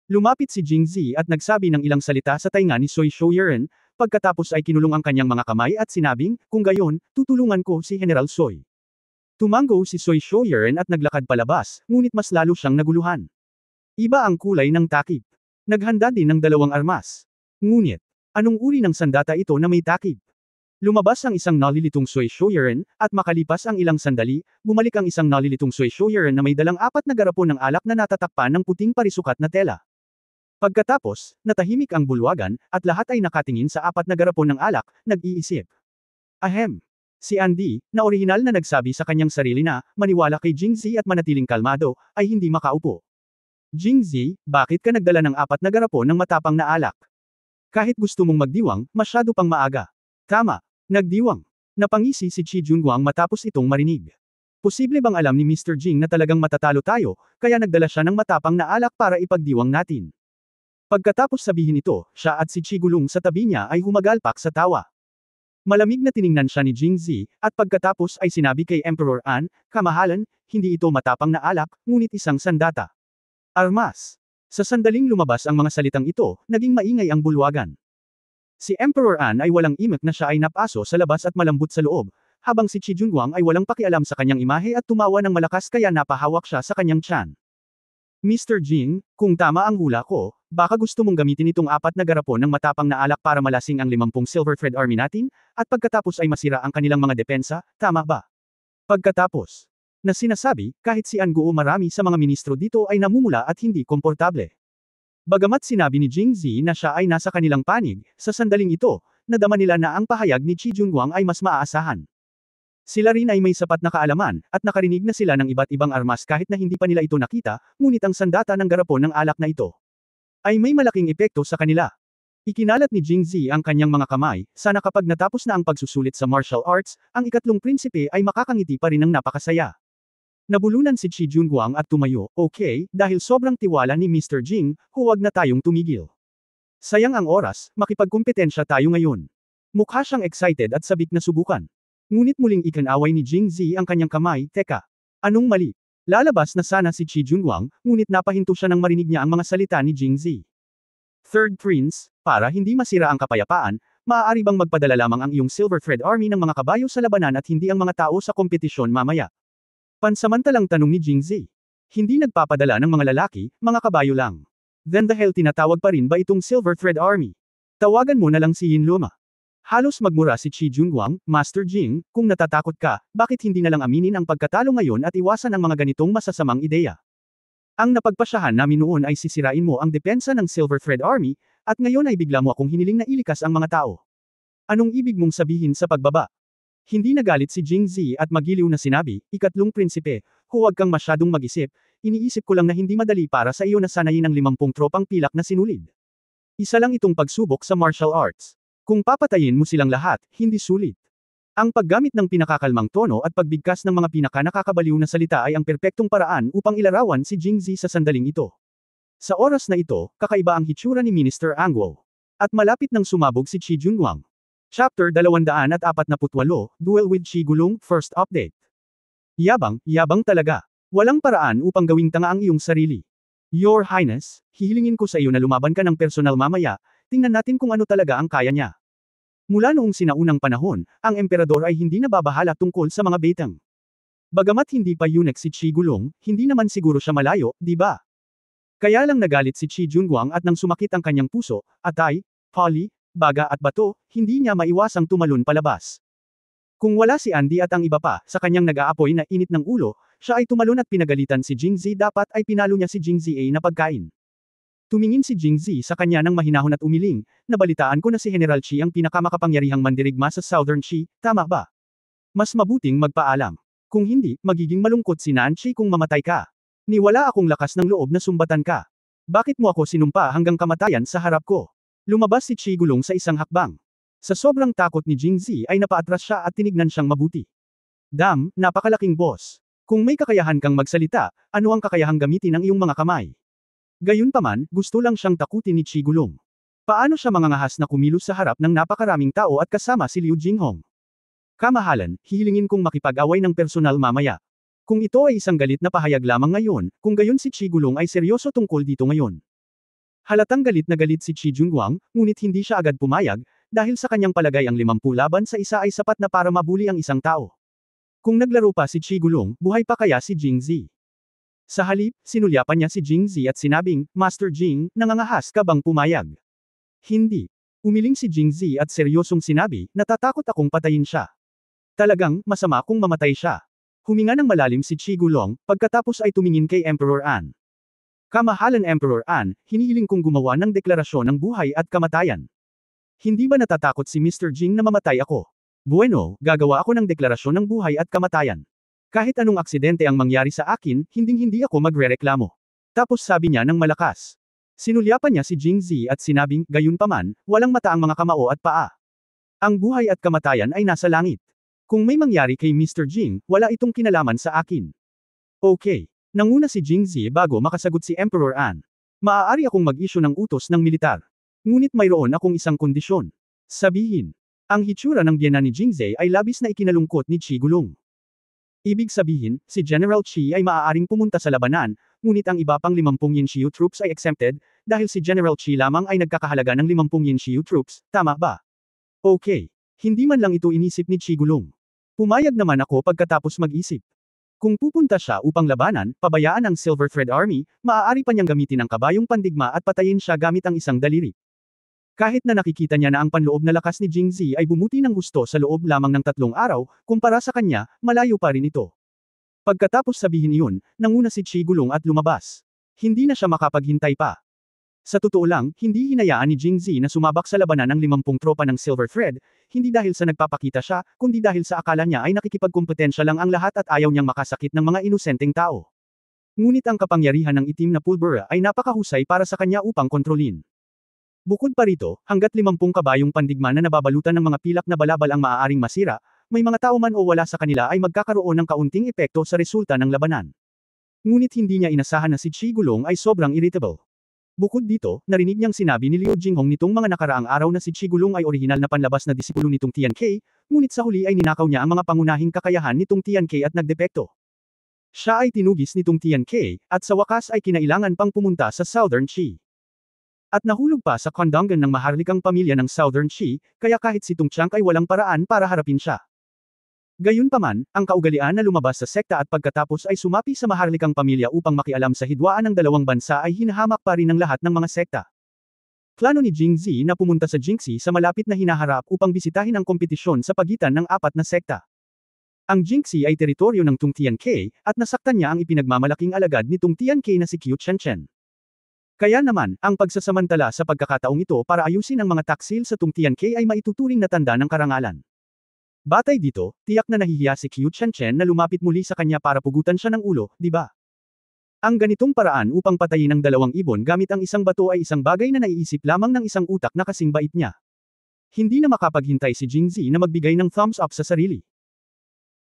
Lumapit si Jing Zi at nagsabi ng ilang salita sa tainga ni Sui Shouyuren, pagkatapos ay kinulong ang kanyang mga kamay at sinabing, kung gayon, tutulungan ko si General Sui. Tumango si Sui Shouyuren at naglakad palabas, ngunit mas lalo siyang naguluhan. Iba ang kulay ng takip. Naghanda din ng 2 armas. Ngunit, anong uri ng sandata ito na may takip? Lumabas ang isang nalilitong Sui Shouyuren, at makalipas ang ilang sandali, bumalik ang isang nalilitong Sui Shouyuren na may dalang 4 na garapon ng alak na natatakpan ng puting parisukat na tela. Pagkatapos, natahimik ang bulwagan, at lahat ay nakatingin sa 4 na garapon ng alak, nag-iisip. Ahem. Si Andy, na orihinal na nagsabi sa kanyang sarili na, maniwala kay Jing Zi at manatiling kalmado, ay hindi makaupo. Jing Zi, bakit ka nagdala ng 4 na garapon ng matapang na alak? Kahit gusto mong magdiwang, masyado pang maaga. Tama. Nagdiwang. Napangisi si Qi Junguang matapos itong marinig. Posible bang alam ni Mr. Jing na talagang matatalo tayo, kaya nagdala siya ng matapang na alak para ipagdiwang natin? Pagkatapos sabihin ito, siya at si Qi Gulong sa tabi niya ay humagalpak sa tawa. Malamig na tiningnan siya ni Jing Zi, at pagkatapos ay sinabi kay Emperor An, kamahalan, hindi ito matapang na alak, ngunit isang sandata. Armas. Sa sandaling lumabas ang mga salitang ito, naging maingay ang bulwagan. Si Emperor An ay walang imik na siya ay napaso sa labas at malambot sa loob, habang si Qi Junguang ay walang pakialam sa kanyang imahe at tumawa ng malakas kaya napahawak siya sa kanyang tiyan. Mr. Jing, kung tama ang hula ko, baka gusto mong gamitin itong 4 na garapon ng matapang na alak para malasing ang 50 Silver Thread Army natin, at pagkatapos ay masira ang kanilang mga depensa, tama ba? Pagkatapos na sinasabi, kahit si Anguo marami sa mga ministro dito ay namumula at hindi komportable. Bagamat sinabi ni Jing Zi na siya ay nasa kanilang panig, sa sandaling ito, nadama nila na ang pahayag ni Qi Junguang ay mas maaasahan. Sila rin ay may sapat na kaalaman, at nakarinig na sila ng iba't ibang armas kahit na hindi pa nila ito nakita, ngunit ang sandata ng garapon ng alak na ito ay may malaking epekto sa kanila. Ikinalat ni Jing Zi ang kanyang mga kamay, sana kapag natapos na ang pagsusulit sa martial arts, ang ikatlong prinsipe ay makakangiti pa rin ng napakasaya. Nabulunan si Qi Junguang at tumayo, okay, dahil sobrang tiwala ni Mr. Jing, huwag na tayong tumigil. Sayang ang oras, makipagkumpetensya tayo ngayon. Mukha siyang excited at sabik na subukan. Ngunit muling ikinaway ni Jing Zi ang kanyang kamay, teka. Anong mali? Lalabas na sana si Qi Junguang, ngunit napahinto siya nang marinig niya ang mga salita ni Jing Zi. Third Prince, para hindi masira ang kapayapaan, maaari bang magpadala lamang ang iyong Silver Thread Army ng mga kabayo sa labanan at hindi ang mga tao sa kompetisyon mamaya? Pansamantalang tanong ni Jing Zi. Hindi nagpapadala ng mga lalaki, mga kabayo lang. Then the hell tinatawag pa rin ba itong Silver Thread Army? Tawagan mo na lang si Yin Luma. Halos magmura si Qi Junguang, Master Jing, kung natatakot ka, bakit hindi na lang aminin ang pagkatalo ngayon at iwasan ang mga ganitong masasamang ideya? Ang napagpasyahan namin noon ay sisirain mo ang depensa ng Silver Thread Army, at ngayon ay bigla mo akong hiniling na ilikas ang mga tao. Anong ibig mong sabihin sa pagbaba? Hindi nagalit si Jing Zi at magiliw na sinabi, ikatlong prinsipe, huwag kang masyadong mag-isip, iniisip ko lang na hindi madali para sa iyo na sanayin ang 50 tropang pilak na sinulid. Isa lang itong pagsubok sa martial arts. Kung papatayin mo silang lahat, hindi sulit. Ang paggamit ng pinakakalmang tono at pagbigkas ng mga pinaka-nakakabaliw na salita ay ang perpektong paraan upang ilarawan si Jing Zi sa sandaling ito. Sa oras na ito, kakaiba ang hitsura ni Minister Anguo. At malapit nang sumabog si Qi Junguang. Chapter 248, Duel with Qi Gulong, First Update. Yabang, yabang talaga. Walang paraan upang gawing tanga ang iyong sarili. Your Highness, hihilingin ko sa iyo na lumaban ka ng personal mamaya, tingnan natin kung ano talaga ang kaya niya. Mula noong sinaunang panahon, ang emperador ay hindi nababahala tungkol sa mga betang. Bagamat hindi pa eunuch si Qi Gulong, hindi naman siguro siya malayo, di ba? Kaya lang nagalit si Qi Junguang at nang sumakit ang kanyang puso, atay, pali, baga at bato, hindi niya maiwasang tumalon palabas. Kung wala si Andy at ang iba pa, sa kanyang nag-aapoy na init ng ulo, siya ay tumalon at pinagalitan si Jing Zi dapat ay pinalo niya si Jing Zi na pagkain. Tumingin si Jing Zi sa kanya ng mahinahon at umiling, nabalitaan ko na si General Qi ang pinakamakapangyarihang mandirigma sa Southern Qi, tama ba? Mas mabuting magpaalam. Kung hindi, magiging malungkot si Nanchi kung mamatay ka. Wala akong lakas ng loob na sumbatan ka. Bakit mo ako sinumpa hanggang kamatayan sa harap ko? Lumabas si Chigulong sa isang hakbang. Sa sobrang takot ni Jingzi ay napaatras siya at tinignan siyang mabuti. Napakalaking boss. Kung may kakayahan kang magsalita, ano ang kakayahang gamitin ang iyong mga kamay? Gayunpaman, gusto lang siyang takutin ni Chigulong. Paano siya mangangahas na kumilos sa harap ng napakaraming tao at kasama si Liu Jinghong? Kamahalan, hihilingin kong makipag-away ng personal mamaya. Kung ito ay isang galit na pahayag lamang ngayon, kung gayon si Chigulong ay seryoso tungkol dito ngayon. Halatang galit na galit si Chi Junguang, ngunit hindi siya agad pumayag, dahil sa kanyang palagay ang 50 laban sa isa ay sapat na para mabuli ang isang tao. Kung naglaro pa si Chigulong, buhay pa kaya si Jingzi? Sa halip, sinulyapan niya si Jingzi at sinabing, Master Jing, nangangahas ka bang pumayag? Hindi. Umiling si Jingzi at seryosong sinabi, natatakot akong patayin siya. Talagang, masama kung mamatay siya. Huminga ng malalim si Chigulong, pagkatapos ay tumingin kay Emperor An. Kamahalan Emperor An, hinihiling kong gumawa ng deklarasyon ng buhay at kamatayan. Hindi ba natatakot si Mr. Jing na mamatay ako? Bueno, gagawa ako ng deklarasyon ng buhay at kamatayan. Kahit anong aksidente ang mangyari sa akin, hinding-hindi ako magrereklamo. Tapos sabi niya ng malakas. Sinulyapan niya si Jingzi at sinabing, gayunpaman, walang mata ang mga kamao at paa. Ang buhay at kamatayan ay nasa langit. Kung may mangyari kay Mr. Jing, wala itong kinalaman sa akin. Okay. Nanguna si Jingzi bago makasagot si Emperor An. Maaari akong mag-issue ng utos ng militar. Ngunit mayroon akong isang kondisyon. Sabihin. Ang hitsura ng biyena ni Jingzi ay labis na ikinalungkot ni Chigulong. Ibig sabihin, si General Chi ay maaaring pumunta sa labanan, ngunit ang iba pang 50 Yanxiu troops ay exempted, dahil si General Chi lamang ay nagkakahalaga ng 50 Yanxiu troops, tama ba? Okay. Hindi man lang ito inisip ni Chigulong. Pumayag naman ako pagkatapos mag-isip. Kung pupunta siya upang labanan, pabayaan ang Silver Thread Army, maaari pa niyang gamitin ang kabayong pandigma at patayin siya gamit ang isang daliri. Kahit na nakikita niya na ang panloob na lakas ni Jingzi ay bumuti ng husto sa loob lamang ng 3 araw, kumpara sa kanya, malayo pa rin ito. Pagkatapos sabihin iyon, nanguna si Chigulong at lumabas. Hindi na siya makapaghintay pa. Sa totoo lang, hindi hinayaan ni Jingzi na sumabak sa labanan ng 50 tropa ng Silver Thread, hindi dahil sa nagpapakita siya, kundi dahil sa akala niya ay nakikipagkompetensya lang ang lahat at ayaw niyang makasakit ng mga inosenteng tao. Ngunit ang kapangyarihan ng itim na pulbura ay napakahusay para sa kanya upang kontrolin. Bukod pa rito, hanggat 50 kabayong pandigma na nababalutan ng mga pilak na balabal ang maaaring masira, may mga tao man o wala sa kanila ay magkakaroon ng kaunting epekto sa resulta ng labanan. Ngunit hindi niya inasahan na si Chigulong ay sobrang irritable. Bukod dito, narinig niyang sinabi ni Liu Jinghong nitong mga nakaraang araw na si Chigulong ay orihinal na panlabas na disipulo nitong Tian K, ngunit sa huli ay ninakaw niya ang mga pangunahing kakayahan nitong Tian K at nagdepekto. Siya ay tinugis nitong Tian K, at sa wakas ay kinailangan pang pumunta sa Southern Qi. At nahulog pa sa kondangan ng maharlikang pamilya ng Southern Qi, kaya kahit si Tung Chang ay walang paraan para harapin siya. Gayunpaman, ang kaugalian na lumabas sa sekta at pagkatapos ay sumapi sa maharlikang pamilya upang makialam sa hidwaan ng dalawang bansa ay hinahamak pa rin ng lahat ng mga sekta. Plano ni Jingzi na pumunta sa Jingxi sa malapit na hinaharap upang bisitahin ang kompetisyon sa pagitan ng 4 na sekta. Ang Jingxi ay teritoryo ng Tung Tian-K, at nasaktan niya ang ipinagmamalaking alagad ni Tung Tian-K na si Qiu Chen-Chen. Kaya naman, ang pagsasamantala sa pagkakataong ito para ayusin ang mga taksil sa Tung Tian-K ay maituturing na tanda ng karangalan. Batay dito, tiyak na nahihiya si Qiu Chen-Chen na lumapit muli sa kanya para pugutan siya ng ulo, di ba? Ang ganitong paraan upang patayin ang dalawang ibon gamit ang isang bato ay isang bagay na naiisip lamang ng isang utak na kasing bait niya. Hindi na makapaghintay si Jingzi na magbigay ng thumbs up sa sarili.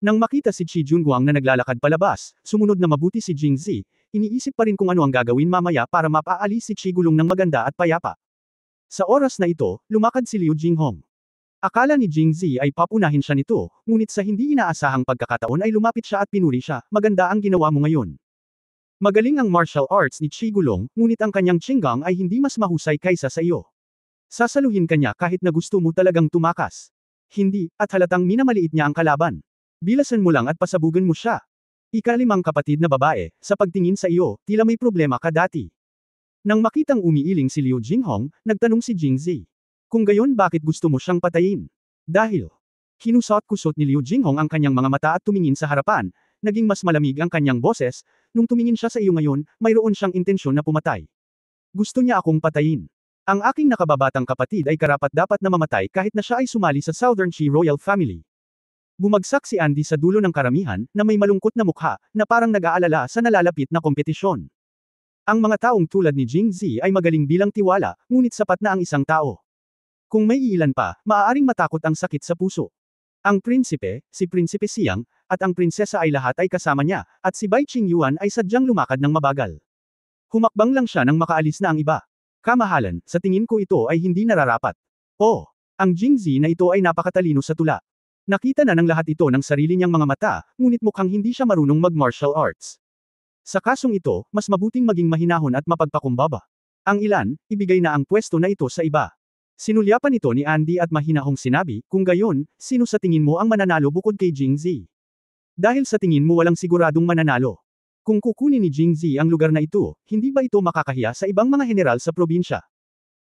Nang makita si Chi Junguang na naglalakad palabas, sumunod na mabuti si Jingzi, iniisip pa rin kung ano ang gagawin mamaya para mapaalis si Chigulong ng maganda at payapa. Sa oras na ito, lumakad si Liu Jinghong. Akala ni Jingzi ay papunahin siya nito, ngunit sa hindi inaasahang pagkakataon ay lumapit siya at pinuri siya, maganda ang ginawa mo ngayon. Magaling ang martial arts ni Chigulong, ngunit ang kanyang Qinggang ay hindi mas mahusay kaysa sa iyo. Sasaluhin ka niya kahit na gusto mo talagang tumakas. Hindi, at halatang minamaliit niya ang kalaban. Bilasan mo lang at pasabugan mo siya. Ika-5 kapatid na babae, sa pagtingin sa iyo, tila may problema ka dati. Nang makitang umiiling si Liu Jinghong, nagtanong si Jingzi. Kung gayon bakit gusto mo siyang patayin? Dahil, kinusot-kusot ni Liu Jinghong ang kanyang mga mata at tumingin sa harapan, naging mas malamig ang kanyang boses, nung tumingin siya sa iyo ngayon, mayroon siyang intensyon na pumatay. Gusto niya akong patayin. Ang aking nakababatang kapatid ay karapat-dapat na mamatay kahit na siya ay sumali sa Southern Qi Royal Family. Bumagsak si Andy sa dulo ng karamihan, na may malungkot na mukha, na parang nag-aalala sa nalalapit na kompetisyon. Ang mga taong tulad ni Jing Zi ay magaling bilang tiwala, ngunit sapat na ang isang tao. Kung may iilan pa, maaaring matakot ang sakit sa puso. Ang prinsipe, si Prinsipe Siang, at ang prinsesa ay lahat ay kasama niya, at si Bai Qingyuan ay sadyang lumakad ng mabagal. Humakbang lang siya nang makaalis na ang iba. Kamahalan, sa tingin ko ito ay hindi nararapat. Oh, ang Jing Zi na ito ay napakatalino sa tula. Nakita na ng lahat ito ng sarili niyang mga mata, ngunit mukhang hindi siya marunong mag-martial arts. Sa kasong ito, mas mabuting maging mahinahon at mapagpakumbaba. Ang ilan, ibigay na ang pwesto na ito sa iba. Sinulyapan ito ni Andy at mahinahong sinabi, kung gayon, sino sa tingin mo ang mananalo bukod kay Jing Zi? Dahil sa tingin mo walang siguradong mananalo. Kung kukunin ni Jing Zi ang lugar na ito, hindi ba ito makakahiya sa ibang mga general sa probinsya?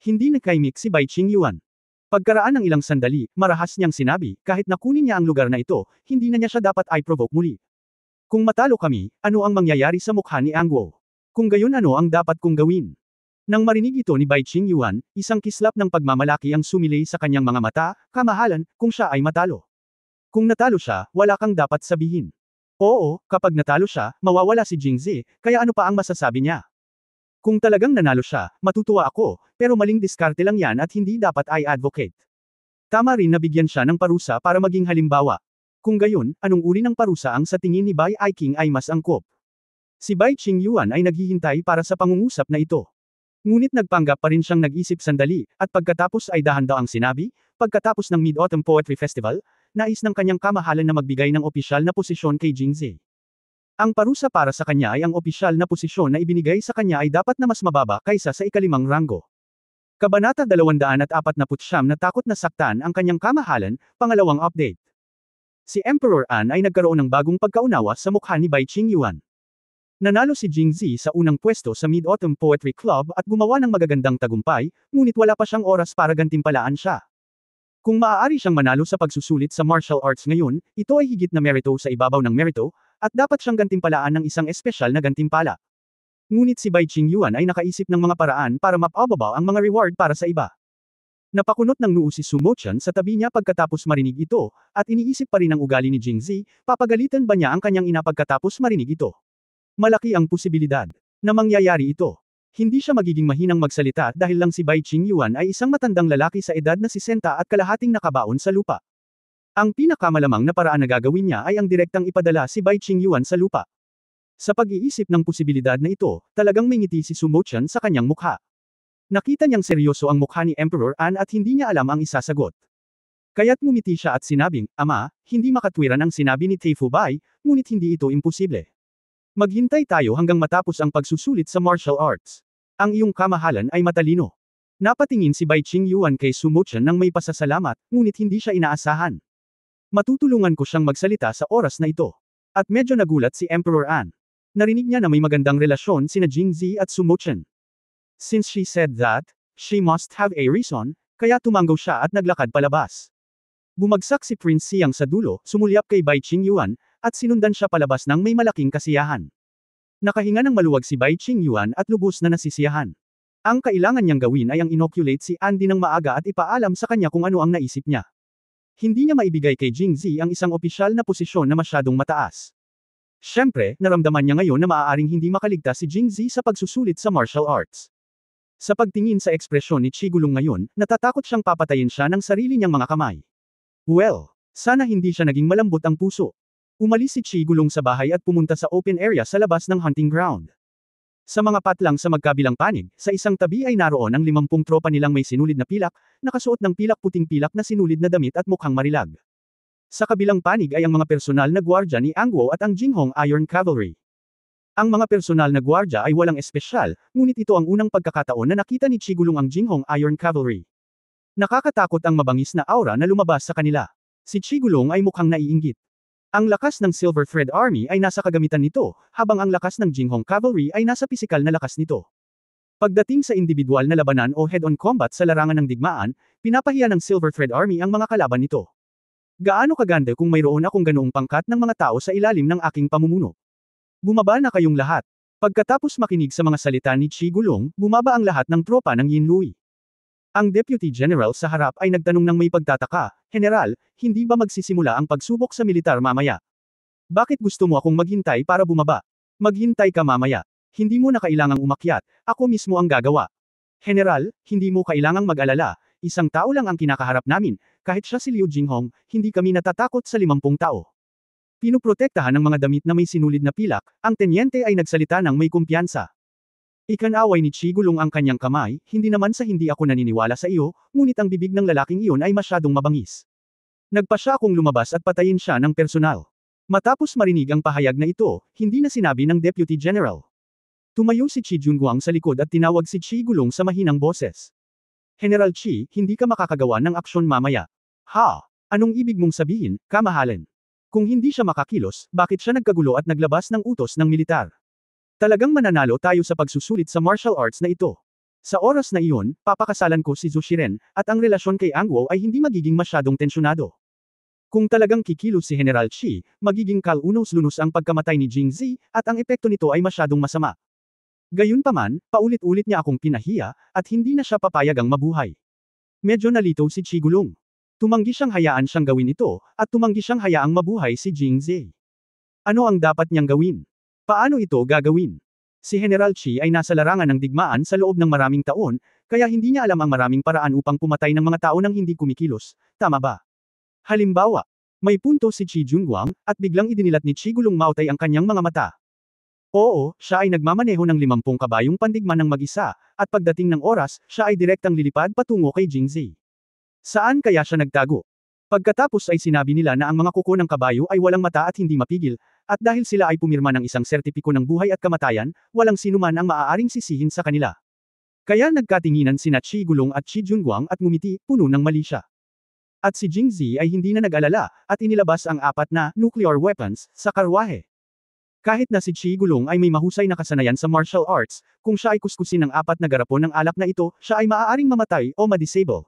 Hindi nakaimik si Bai Qingyuan. Pagkaraan ng ilang sandali, marahas niyang sinabi, kahit nakunin niya ang lugar na ito, hindi na niya siya dapat i-provoke muli. Kung matalo kami, ano ang mangyayari sa mukha ni Angwo? Kung gayon ano ang dapat kong gawin? Nang marinig ito ni Bai Qingyuan, isang kislap ng pagmamalaki ang sumilay sa kanyang mga mata, kamahalan, kung siya ay matalo. Kung natalo siya, wala kang dapat sabihin. Oo, kapag natalo siya, mawawala si Jing Zi, kaya ano pa ang masasabi niya? Kung talagang nanalo siya, matutuwa ako, pero maling diskarte lang yan at hindi dapat i-advocate. Tama rin na bigyan siya ng parusa para maging halimbawa. Kung gayon, anong uri ng parusa ang sa tingin ni Bai Aiking ay mas angkop? Si Bai Qingyuan ay naghihintay para sa pangungusap na ito. Ngunit nagpanggap pa rin siyang nag-isip sandali, at pagkatapos ay dahan-dahang sinabi, pagkatapos ng Mid-Autumn Poetry Festival, nais ng kanyang kamahalan na magbigay ng opisyal na posisyon kay Jing Zi. Ang parusa para sa kanya ay ang opisyal na posisyon na ibinigay sa kanya ay dapat na mas mababa kaysa sa ikalimang ranggo. Kabanata 249 na takot na saktan ang kanyang kamahalan, pangalawang update. Si Emperor An ay nagkaroon ng bagong pagkaunawa sa mukha ni Bai Qingyuan. Nanalo si Jing Zi sa unang pwesto sa Mid-Autumn Poetry Club at gumawa ng magagandang tagumpay, ngunit wala pa siyang oras para gantimpalaan siya. Kung maaari siyang manalo sa pagsusulit sa martial arts ngayon, ito ay higit na merito sa ibabaw ng merito, at dapat siyang gantimpalaan ng isang espesyal na gantimpala. Ngunit si Bai Qingyuan ay nakaisip ng mga paraan para mapababa ang mga reward para sa iba. Napakunot ng noo si Su Mochan sa tabi niya pagkatapos marinig ito, at iniisip pa rin ang ugali ni Jing Zi, papagalitan ba niya ang kanyang ina pagkatapos marinig ito? Malaki ang posibilidad na mangyayari ito. Hindi siya magiging mahinang magsalita dahil lang si Bai Qingyuan ay isang matandang lalaki sa edad na 60 at kalahating nakabaon sa lupa. Ang pinakamalamang na paraan na gagawin niya ay ang direktang ipadala si Bai Qingyuan sa lupa. Sa pag-iisip ng posibilidad na ito, talagang may ngiti si Su Mochan sa kanyang mukha. Nakita niyang seryoso ang mukha ni Emperor An at hindi niya alam ang isasagot. Kaya't ngumiti siya at sinabing, Ama, hindi makatwiran ang sinabi ni Teifu Bai, ngunit hindi ito imposible. Maghintay tayo hanggang matapos ang pagsusulit sa martial arts. Ang iyong kamahalan ay matalino. Napatingin si Bai Qingyuan kay Su Mochan nang may pasasalamat, ngunit hindi siya inaasahan. Matutulungan ko siyang magsalita sa oras na ito. At medyo nagulat si Emperor An. Narinig niya na may magandang relasyon sina Jing Zi at Su Mochan. Since she said that, she must have a reason, kaya tumanggaw siya at naglakad palabas. Bumagsak si Prince Siang sa dulo, sumulyap kay Bai Qingyuan, at sinundan siya palabas ng may malaking kasiyahan. Nakahinga ng maluwag si Bai Qingyuan at lubos na nasisiyahan. Ang kailangan niyang gawin ay ang inoculate si Andy ng maaga at ipaalam sa kanya kung ano ang naisip niya. Hindi niya maibigay kay Jing Zi ang isang opisyal na posisyon na masyadong mataas. Siyempre, naramdaman niya ngayon na maaaring hindi makaligtas si Jing Zi sa pagsusulit sa martial arts. Sa pagtingin sa ekspresyon ni Chigulong ngayon, natatakot siyang papatayin siya ng sarili niyang mga kamay. Well, sana hindi siya naging malambot ang puso. Umalis si Chigulong sa bahay at pumunta sa open area sa labas ng hunting ground. Sa mga patlang sa magkabilang panig, sa isang tabi ay naroon ang 50 tropa nilang may sinulid na pilak, nakasuot ng pilak puting pilak na sinulid na damit at mukhang marilag. Sa kabilang panig ay ang mga personal na gwardya ni Angwo at ang Jinghong Iron Cavalry. Ang mga personal na gwardya ay walang espesyal, ngunit ito ang unang pagkakataon na nakita ni Chigulong ang Jinghong Iron Cavalry. Nakakatakot ang mabangis na aura na lumabas sa kanila. Si Chigulong ay mukhang naiinggit. Ang lakas ng Silver Thread Army ay nasa kagamitan nito, habang ang lakas ng Jinghong Cavalry ay nasa pisikal na lakas nito. Pagdating sa individual na labanan o head-on combat sa larangan ng digmaan, pinapahiya ng Silver Thread Army ang mga kalaban nito. Gaano kaganda kung mayroon akong ganoong pangkat ng mga tao sa ilalim ng aking pamumuno. Bumaba na kayong lahat. Pagkatapos makinig sa mga salita ni Chigulong, bumaba ang lahat ng tropa ng Yinlui. Ang Deputy General sa harap ay nagtanong ng may pagtataka, General, hindi ba magsisimula ang pagsubok sa militar mamaya? Bakit gusto mo akong maghintay para bumaba? Maghintay ka mamaya. Hindi mo na kailangang umakyat, ako mismo ang gagawa. General, hindi mo kailangang mag-alala, isang tao lang ang kinakaharap namin, kahit siya si Liu Jinghong, hindi kami natatakot sa 50 tao. Pinuprotektahan ng mga damit na may sinulid na pilak, ang tenyente ay nagsalita ng may kumpiyansa. Ikanaway ni Chigulong ang kanyang kamay, hindi naman sa hindi ako naniniwala sa iyo, ngunit ang bibig ng lalaking iyon ay masyadong mabangis. Nagpa siya akong lumabas at patayin siya ng personal. Matapos marinig ang pahayag na ito, hindi na sinabi ng Deputy General. Tumayo si Chi Junguang sa likod at tinawag si Chigulong sa mahinang boses. General Chi, hindi ka makakagawa ng aksyon mamaya. Ha? Anong ibig mong sabihin, kamahalan? Kung hindi siya makakilos, bakit siya nagkagulo at naglabas ng utos ng militar? Talagang mananalo tayo sa pagsusulit sa martial arts na ito. Sa oras na iyon, papakasalan ko si Zhu Shiren, at ang relasyon kay Ang Guo ay hindi magiging masyadong tensyonado. Kung talagang kikilos si General Chi, magiging kalunos-lunos ang pagkamatay ni Jing Zi, at ang epekto nito ay masyadong masama. Gayunpaman, paulit-ulit niya akong pinahiya, at hindi na siya papayagang mabuhay. Medyo nalito si Chigulong. Tumanggi siyang hayaan siyang gawin ito, at tumanggi siyang hayaang mabuhay si Jing Zi. Ano ang dapat niyang gawin? Paano ito gagawin? Si General Chi ay nasa larangan ng digmaan sa loob ng maraming taon, kaya hindi niya alam ang maraming paraan upang pumatay ng mga tao nang hindi kumikilos, tama ba? Halimbawa, may punto si Chi Junguang, at biglang idinilat ni Chigulong Mautay ang kanyang mga mata. Oo, siya ay nagmamaneho ng 50 kabayong pandigma ng mag-isa, at pagdating ng oras, siya ay direktang lilipad patungo kay Jingzi. Saan kaya siya nagtago? Pagkatapos ay sinabi nila na ang mga kuko ng kabayo ay walang mata at hindi mapigil, at dahil sila ay pumirma ng isang sertipiko ng buhay at kamatayan, walang sinuman ang maaaring sisihin sa kanila. Kaya nagkatinginan sina Chi Gulong at Chi Junguang at ngumiti, puno ng mali siya. At si Jingzi ay hindi na nag-alala, at inilabas ang 4 na nuclear weapons sa karwahe. Kahit na si Chi Gulong ay may mahusay na kasanayan sa martial arts, kung siya ay kuskusin ng 4 na garapon ng alak na ito, siya ay maaaring mamatay o ma-disable.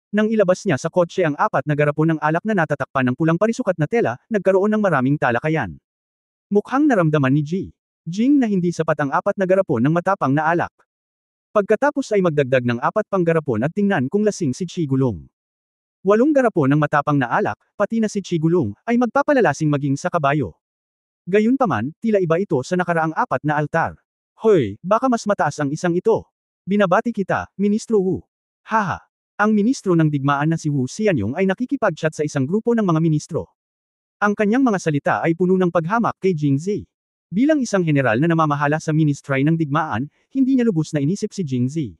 Nang ilabas niya sa kotse ang 4 na garapon ng alak na natatakpan ng pulang parisukat na tela, nagkaroon ng maraming talakayan. Mukhang naramdaman ni Jing na hindi sapat ang 4 na garapon ng matapang na alak. Pagkatapos ay magdagdag ng 4 pang garapon at tingnan kung lasing si Chi Gulong. 8 garapon ng matapang na alak, pati na si Chi Gulong, ay magpapalalasing maging sa kabayo. Gayunpaman, tila iba ito sa nakaraang 4 na altar. Hoy, baka mas mataas ang isang ito. Binabati kita, Ministro Wu. Haha. Ang ministro ng digmaan na si Wu Xianyong ay nakikipag-chat sa isang grupo ng mga ministro. Ang kanyang mga salita ay puno ng paghamak kay Jingzi. Bilang isang general na namamahala sa ministry ng digmaan, hindi niya lubos na inisip si Jingzi.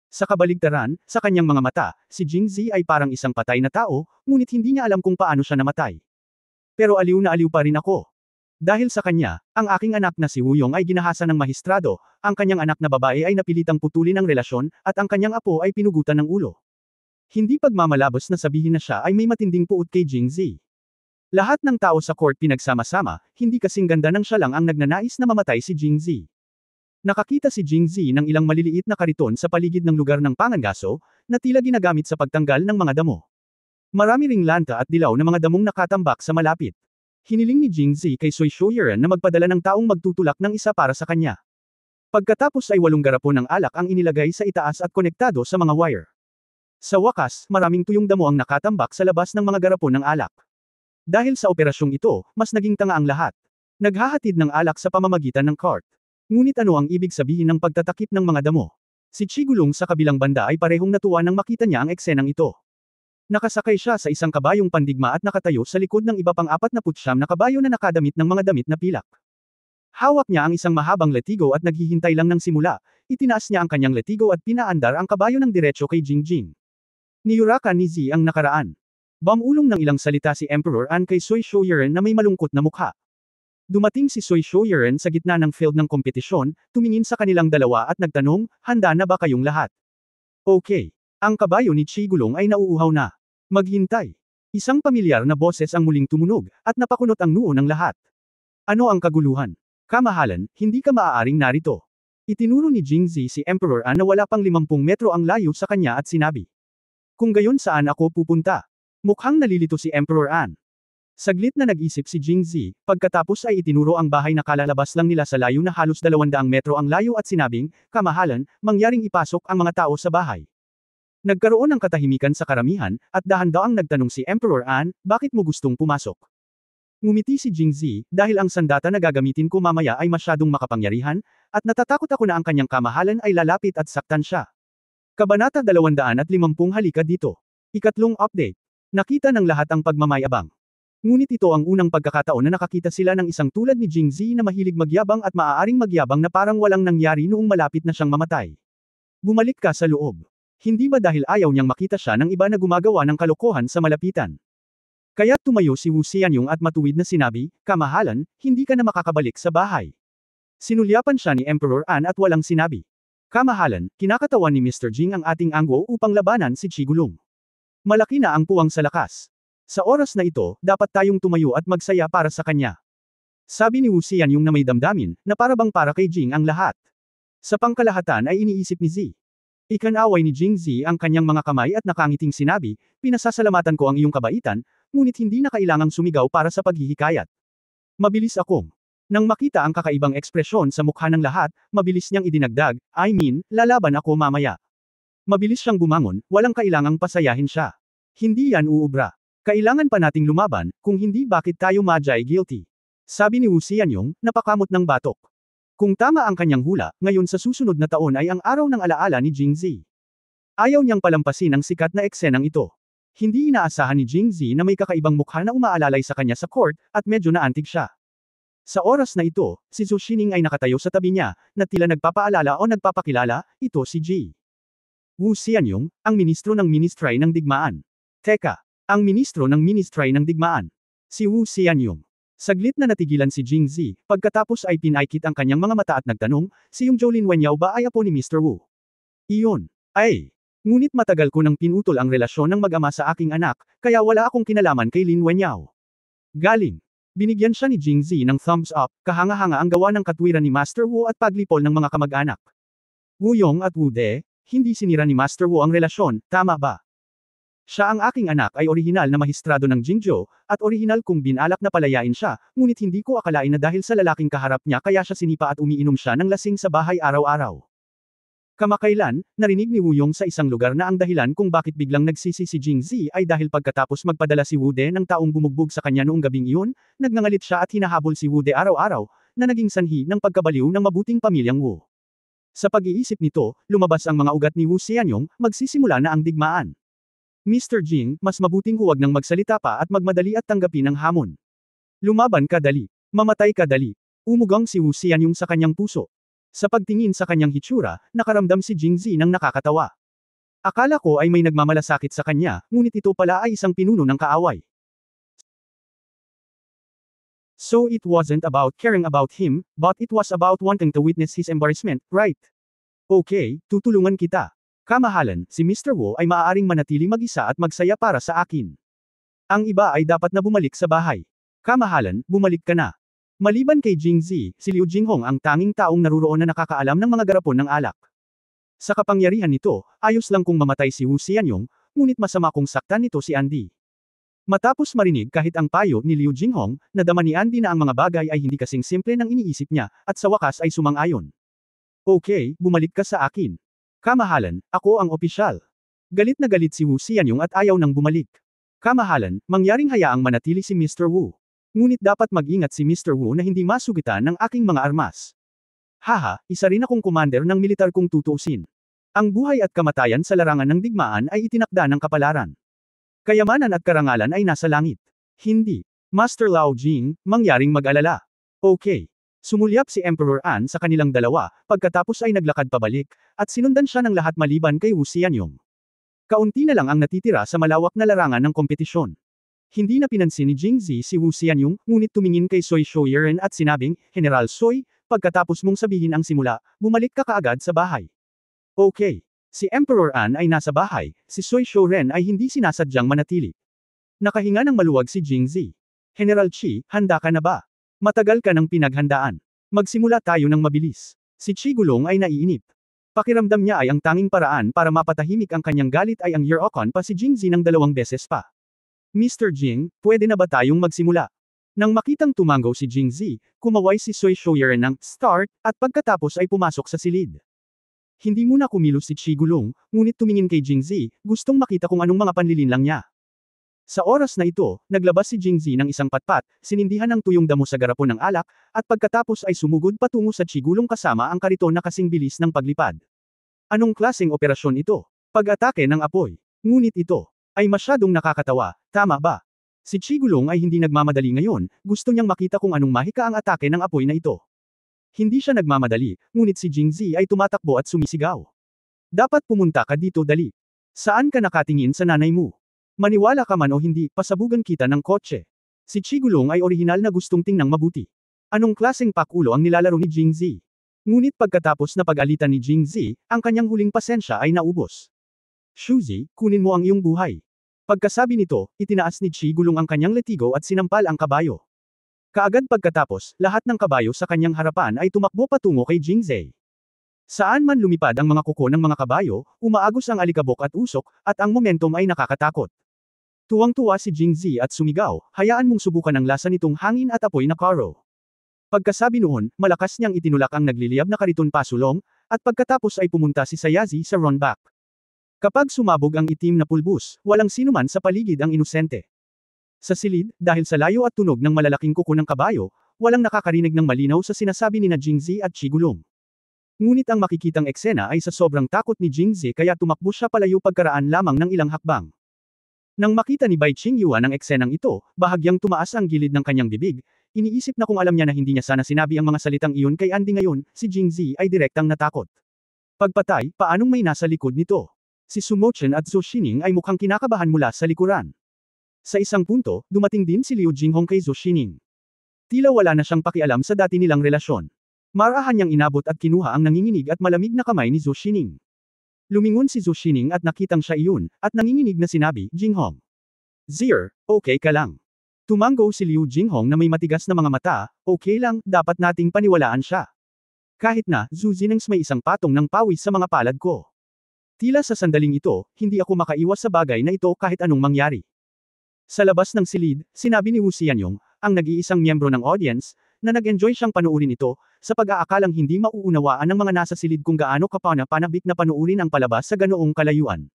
Sa kabaligtaran, sa kanyang mga mata, si Jingzi ay parang isang patay na tao, ngunit hindi niya alam kung paano siya namatay. Pero aliw na aliw pa rin ako. Dahil sa kanya, ang aking anak na si Wu Yong ay ginahasa ng mahistrado, ang kanyang anak na babae ay napilitang putulin ang relasyon, at ang kanyang apo ay pinugutan ng ulo. Hindi pagmamalabos na sabihin na siya ay may matinding puot kay Jingzi. Lahat ng tao sa court pinagsama-sama, hindi kasing ganda ng siya lang ang nagnanais na mamatay si Jingzi. Nakakita si Jingzi ng ilang maliliit na kariton sa paligid ng lugar ng pangangaso, na tila ginagamit sa pagtanggal ng mga damo. Marami ring lanta at dilaw na mga damong nakatambak sa malapit. Hiniling ni Jingzi kay Sui Shuyiren na magpadala ng taong magtutulak ng isa para sa kanya. Pagkatapos ay 8 garapon ng alak ang inilagay sa itaas at konektado sa mga wire. Sa wakas, maraming tuyong damo ang nakatambak sa labas ng mga garapon ng alak. Dahil sa operasyong ito, mas naging tanga ang lahat. Naghahatid ng alak sa pamamagitan ng cart. Ngunit ano ang ibig sabihin ng pagtatakip ng mga damo? Si Chigulong sa kabilang banda ay parehong natuwa nang makita niya ang eksenang ito. Nakasakay siya sa isang kabayong pandigma at nakatayo sa likod ng iba pang 49 na kabayo na nakadamit ng mga damit na pilak. Hawak niya ang isang mahabang letigo at naghihintay lang ng simula, itinaas niya ang kanyang letigo at pinaandar ang kabayo ng diretso kay Jingjing. Niyurakan ni Zi ang nakaraan. Bamulong ng ilang salita si Emperor An kay Sui Shuyiren na may malungkot na mukha. Dumating si Sui Shuyiren sa gitna ng field ng kompetisyon, tumingin sa kanilang dalawa at nagtanong, handa na ba kayong lahat? Okay. Ang kabayo ni Chigulong ay nauuhaw na. Maghintay. Isang pamilyar na boses ang muling tumunog, at napakunot ang noo ng lahat. Ano ang kaguluhan? Kamahalan, hindi ka maaaring narito. Itinuro ni Jingzi si Emperor An na wala pang 50 metro ang layo sa kanya at sinabi. Kung gayon saan ako pupunta? Mukhang nalilito si Emperor An. Saglit na nag-isip si Jingzi, pagkatapos ay itinuro ang bahay na kalalabas lang nila sa layo na halos 200 metro ang layo at sinabing, kamahalan, mangyaring ipasok ang mga tao sa bahay. Nagkaroon ng katahimikan sa karamihan, at dahan-daang nagtanong si Emperor An, bakit mo gustong pumasok? Ngumiti si Jingzi, dahil ang sandata na gagamitin ko mamaya ay masyadong makapangyarihan, at natatakot ako na ang kanyang kamahalan ay lalapit at saktan siya. Kabanata 250 Halika dito. Ikatlong update. Nakita ng lahat ang pagmamayabang. Ngunit ito ang unang pagkakataon na nakakita sila ng isang tulad ni Jingzi na mahilig magyabang at maaaring magyabang na parang walang nangyari noong malapit na siyang mamatay. Bumalik ka sa loob. Hindi ba dahil ayaw niyang makita siya ng iba na gumagawa ng kalokohan sa malapitan? Kaya tumayo si Wu Xianyong at matuwid na sinabi, kamahalan, hindi ka na makakabalik sa bahay. Sinulyapan siya ni Emperor An at walang sinabi. Kamahalan, kinakatawan ni Mr. Jing ang ating anggo upang labanan si Chigulong. Malaki na ang puwang sa lakas. Sa oras na ito, dapat tayong tumayo at magsaya para sa kanya. Sabi ni Wu Xianyong na may damdamin, na parabang para kay Jing ang lahat. Sa pangkalahatan ay iniisip ni Zi. Ikanaway ni Jingzi ang kanyang mga kamay at nakangiting sinabi, pinasasalamatan ko ang iyong kabaitan, ngunit hindi na kailangang sumigaw para sa paghihikayat. Mabilis akong. Nang makita ang kakaibang ekspresyon sa mukha ng lahat, mabilis niyang idinagdag, lalaban ako mamaya. Mabilis siyang bumangon, walang kailangang pasayahin siya. Hindi yan uubra. Kailangan pa nating lumaban, kung hindi bakit tayo majay guilty. Sabi ni Wu Xianyong, napakamot ng batok. Kung tama ang kanyang hula, ngayon sa susunod na taon ay ang araw ng alaala ni Jingzi. Ayaw niyang palampasin ang sikat na eksenang ito. Hindi inaasahan ni Jingzi na may kakaibang mukha na umaalalay sa kanya sa court, at medyo naantig siya. Sa oras na ito, si Zhou Xining ay nakatayo sa tabi niya, na tila nagpapaalala o nagpapakilala, ito si Ji. Wu Xianyong, ang ministro ng Ministry ng Digmaan. Teka, ang ministro ng Ministry ng Digmaan. Si Wu Xianyong. Saglit na natigilan si Jingzi, pagkatapos ay pinaikit ang kanyang mga mata at nagtanong, si yung Zhou Linwenyao ba ay apo ni Mr. Wu? Iyon. Ay. Ngunit matagal ko nang pinutol ang relasyon ng mag-ama sa aking anak, kaya wala akong kinalaman kay Lin Wenyao. Galing. Binigyan siya ni Jingzi ng thumbs up, kahanga-hanga ang gawa ng katwiran ni Master Wu at paglipol ng mga kamag-anak. Wu Yong at Wu De, hindi sinira ni Master Wu ang relasyon, tama ba? Siya ang aking anak ay orihinal na mahistrado ng Jingzhou, at orihinal kong binalak na palayain siya, ngunit hindi ko akalain na dahil sa lalaking kaharap niya kaya siya sinipa at umiinom siya ng lasing sa bahay araw-araw. Kamakailan, narinig ni Wu Yong sa isang lugar na ang dahilan kung bakit biglang nagsisi si Jingzi ay dahil pagkatapos magpadala si Wu De ng taong bumugbog sa kanya noong gabing iyon, nagngangalit siya at hinahabol si Wu De araw-araw, na naging sanhi ng pagkabaliw ng mabuting pamilyang Wu. Sa pag-iisip nito, lumabas ang mga ugat ni Wu Xianyong, magsisimula na ang digmaan. Mr. Jing, mas mabuting huwag nang magsalita pa at magmadali at tanggapin ang hamon. Lumaban ka dali. Mamatay ka dali. Umugang si Wu Xianyong sa kanyang puso. Sa pagtingin sa kanyang hitsura, nakaramdam si Jingzi ng nakakatawa. Akala ko ay may nagmamalasakit sa kanya, ngunit ito pala ay isang pinuno ng kaaway. So it wasn't about caring about him, but it was about wanting to witness his embarrassment, right? Okay, tutulungan kita. Kamahalan, si Mr. Wu ay maaaring manatili mag-isa at magsaya para sa akin. Ang iba ay dapat na bumalik sa bahay. Kamahalan, bumalik ka na. Maliban kay Jingzi, si Liu Jinghong ang tanging taong naruroon na nakakaalam ng mga garapon ng alak. Sa kapangyarihan nito, ayos lang kung mamatay si Wu Xianyong, ngunit masama kung saktan nito si Andy. Matapos marinig kahit ang payo ni Liu Jinghong, nadama ni Andy na ang mga bagay ay hindi kasing simple ng iniisip niya, at sa wakas ay sumang-ayon. Okay, bumalik ka sa akin. Kamahalan, ako ang opisyal. Galit na galit si Wu Xianyong at ayaw nang bumalik. Kamahalan, mangyaring hayaang manatili si Mr. Wu. Ngunit dapat mag-ingat si Mr. Wu na hindi masugitan ng aking mga armas. Haha, isa rin akong commander ng militar kung tutuusin. Ang buhay at kamatayan sa larangan ng digmaan ay itinakda ng kapalaran. Kayamanan at karangalan ay nasa langit. Hindi. Master Lao Jing, mangyaring mag-alala. Okay. Sumulyap si Emperor An sa kanilang dalawa, pagkatapos ay naglakad pabalik, at sinundan siya ng lahat maliban kay Wu Xianyong. Kaunti na lang ang natitira sa malawak na larangan ng kompetisyon. Hindi na pinansin ni Jingzi si Wu Xianyong, ngunit tumingin kay Soi Shouyuren at sinabing, General Soi, pagkatapos mong sabihin ang simula, bumalik ka kaagad sa bahay. Okay. Si Emperor An ay nasa bahay, si Soi Shouyuren ay hindi sinasadyang manatili. Nakahinga ng maluwag si Jingzi. General Qi, handa ka na ba? Matagal ka ng pinaghandaan. Magsimula tayo ng mabilis. Si Qi Gulong ay naiinip. Pakiramdam niya ay ang tanging paraan para mapatahimik ang kanyang galit ay ang year-okon pa si Jingzi ng 2 beses pa. Mr. Jing, pwede na ba tayong magsimula? Nang makitang tumanggaw si Jingzi, kumaway si Soi Shouyuren ng start, at pagkatapos ay pumasok sa silid. Hindi muna kumilos si Chigulong, ngunit tumingin kay Jingzi, gustong makita kung anong mga panlilinlang niya. Sa oras na ito, naglabas si Jingzi ng isang patpat, sinindihan ng tuyong damo sa garapon ng alak, at pagkatapos ay sumugod patungo sa Chigulong kasama ang kariton na kasing bilis ng paglipad. Anong klaseng operasyon ito? Pag-atake ng apoy. Ngunit ito ay masyadong nakakatawa, tama ba? Si Chigulong ay hindi nagmamadali ngayon, gusto niyang makita kung anong mahika ang atake ng apoy na ito. Hindi siya nagmamadali, ngunit si Jingzi ay tumatakbo at sumisigaw. Dapat pumunta ka dito dali. Saan ka nakatingin sa nanay mo? Maniwala ka man o hindi, pasabugan kita ng kotse. Si Chigulong ay orihinal na gustong tingnang mabuti. Anong klaseng pakulo ang nilalaro ni Jingzi? Ngunit pagkatapos na pag-alitan ni Jingzi, ang kanyang huling pasensya ay naubos. Shuzi, kunin mo ang iyong buhay. Pagkasabi nito, itinaas ni Chigulong ang kanyang letigo at sinampal ang kabayo. Kaagad pagkatapos, lahat ng kabayo sa kanyang harapan ay tumakbo patungo kay Jingzi. Saan man lumipad ang mga kuko ng mga kabayo, umaagos ang alikabok at usok, at ang momentum ay nakakatakot. Tuwang-tuwa si Jingzi at sumigaw, hayaan mong subukan ang lasa nitong hangin at apoy na karo. Pagkasabi noon, malakas niyang itinulak ang nagliliyab na kariton pasulong, at pagkatapos ay pumunta si Sayazi sa runback. Kapag sumabog ang itim na pulbus, walang sinuman sa paligid ang inosente. Sa silid, dahil sa layo at tunog ng malalaking kuko ng kabayo, walang nakakarinig ng malinaw sa sinasabi ni na Jingzi at Chigulong. Ngunit ang makikitang eksena ay sa sobrang takot ni Jingzi kaya tumakbo siya palayo pagkaraan lamang ng ilang hakbang. Nang makita ni Bai Qingyuan ang eksenang ito, bahagyang tumaas ang gilid ng kanyang bibig, iniisip na kung alam niya na hindi niya sana sinabi ang mga salitang iyon kay Andy ngayon, si Jingzi ay direktang natakot. Pagpatay, paanong may nasa likod nito? Si Sumo Chen at Zhou Xining ay mukhang kinakabahan mula sa likuran. Sa isang punto, dumating din si Liu Jinghong kay Zhou Xining. Tila wala na siyang pakialam sa dati nilang relasyon. Marahan niyang inabot at kinuha ang nanginginig at malamig na kamay ni Zhou Xining. Lumingon si Zhou Xining at nakitang siya iyon, at nanginginig na sinabi, Jinghong. Zir, okay ka lang. Tumango si Liu Jinghong na may matigas na mga mata, okay lang, dapat nating paniwalaan siya. Kahit na, Zhu Zinengs may isang patong ng pawis sa mga palad ko. Tila sa sandaling ito, hindi ako makaiwas sa bagay na ito kahit anong mangyari. Sa labas ng silid, sinabi ni Wu Xianyong, ang nag-iisang miyembro ng audience, na nag-enjoy siyang panuurin ito, sa pag-aakalang hindi mauunawaan ng mga nasa silid kung gaano kapana-panabik na panuurin ang palabas sa ganoong kalayuan.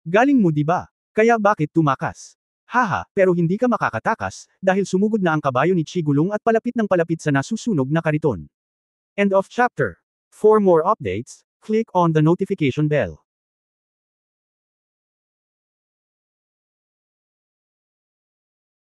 Galing mo diba? Kaya bakit tumakas? Haha, pero hindi ka makakatakas, dahil sumugod na ang kabayo ni Chigulong at palapit ng palapit sa nasusunog na kariton. End of chapter. For more updates, click on the notification bell.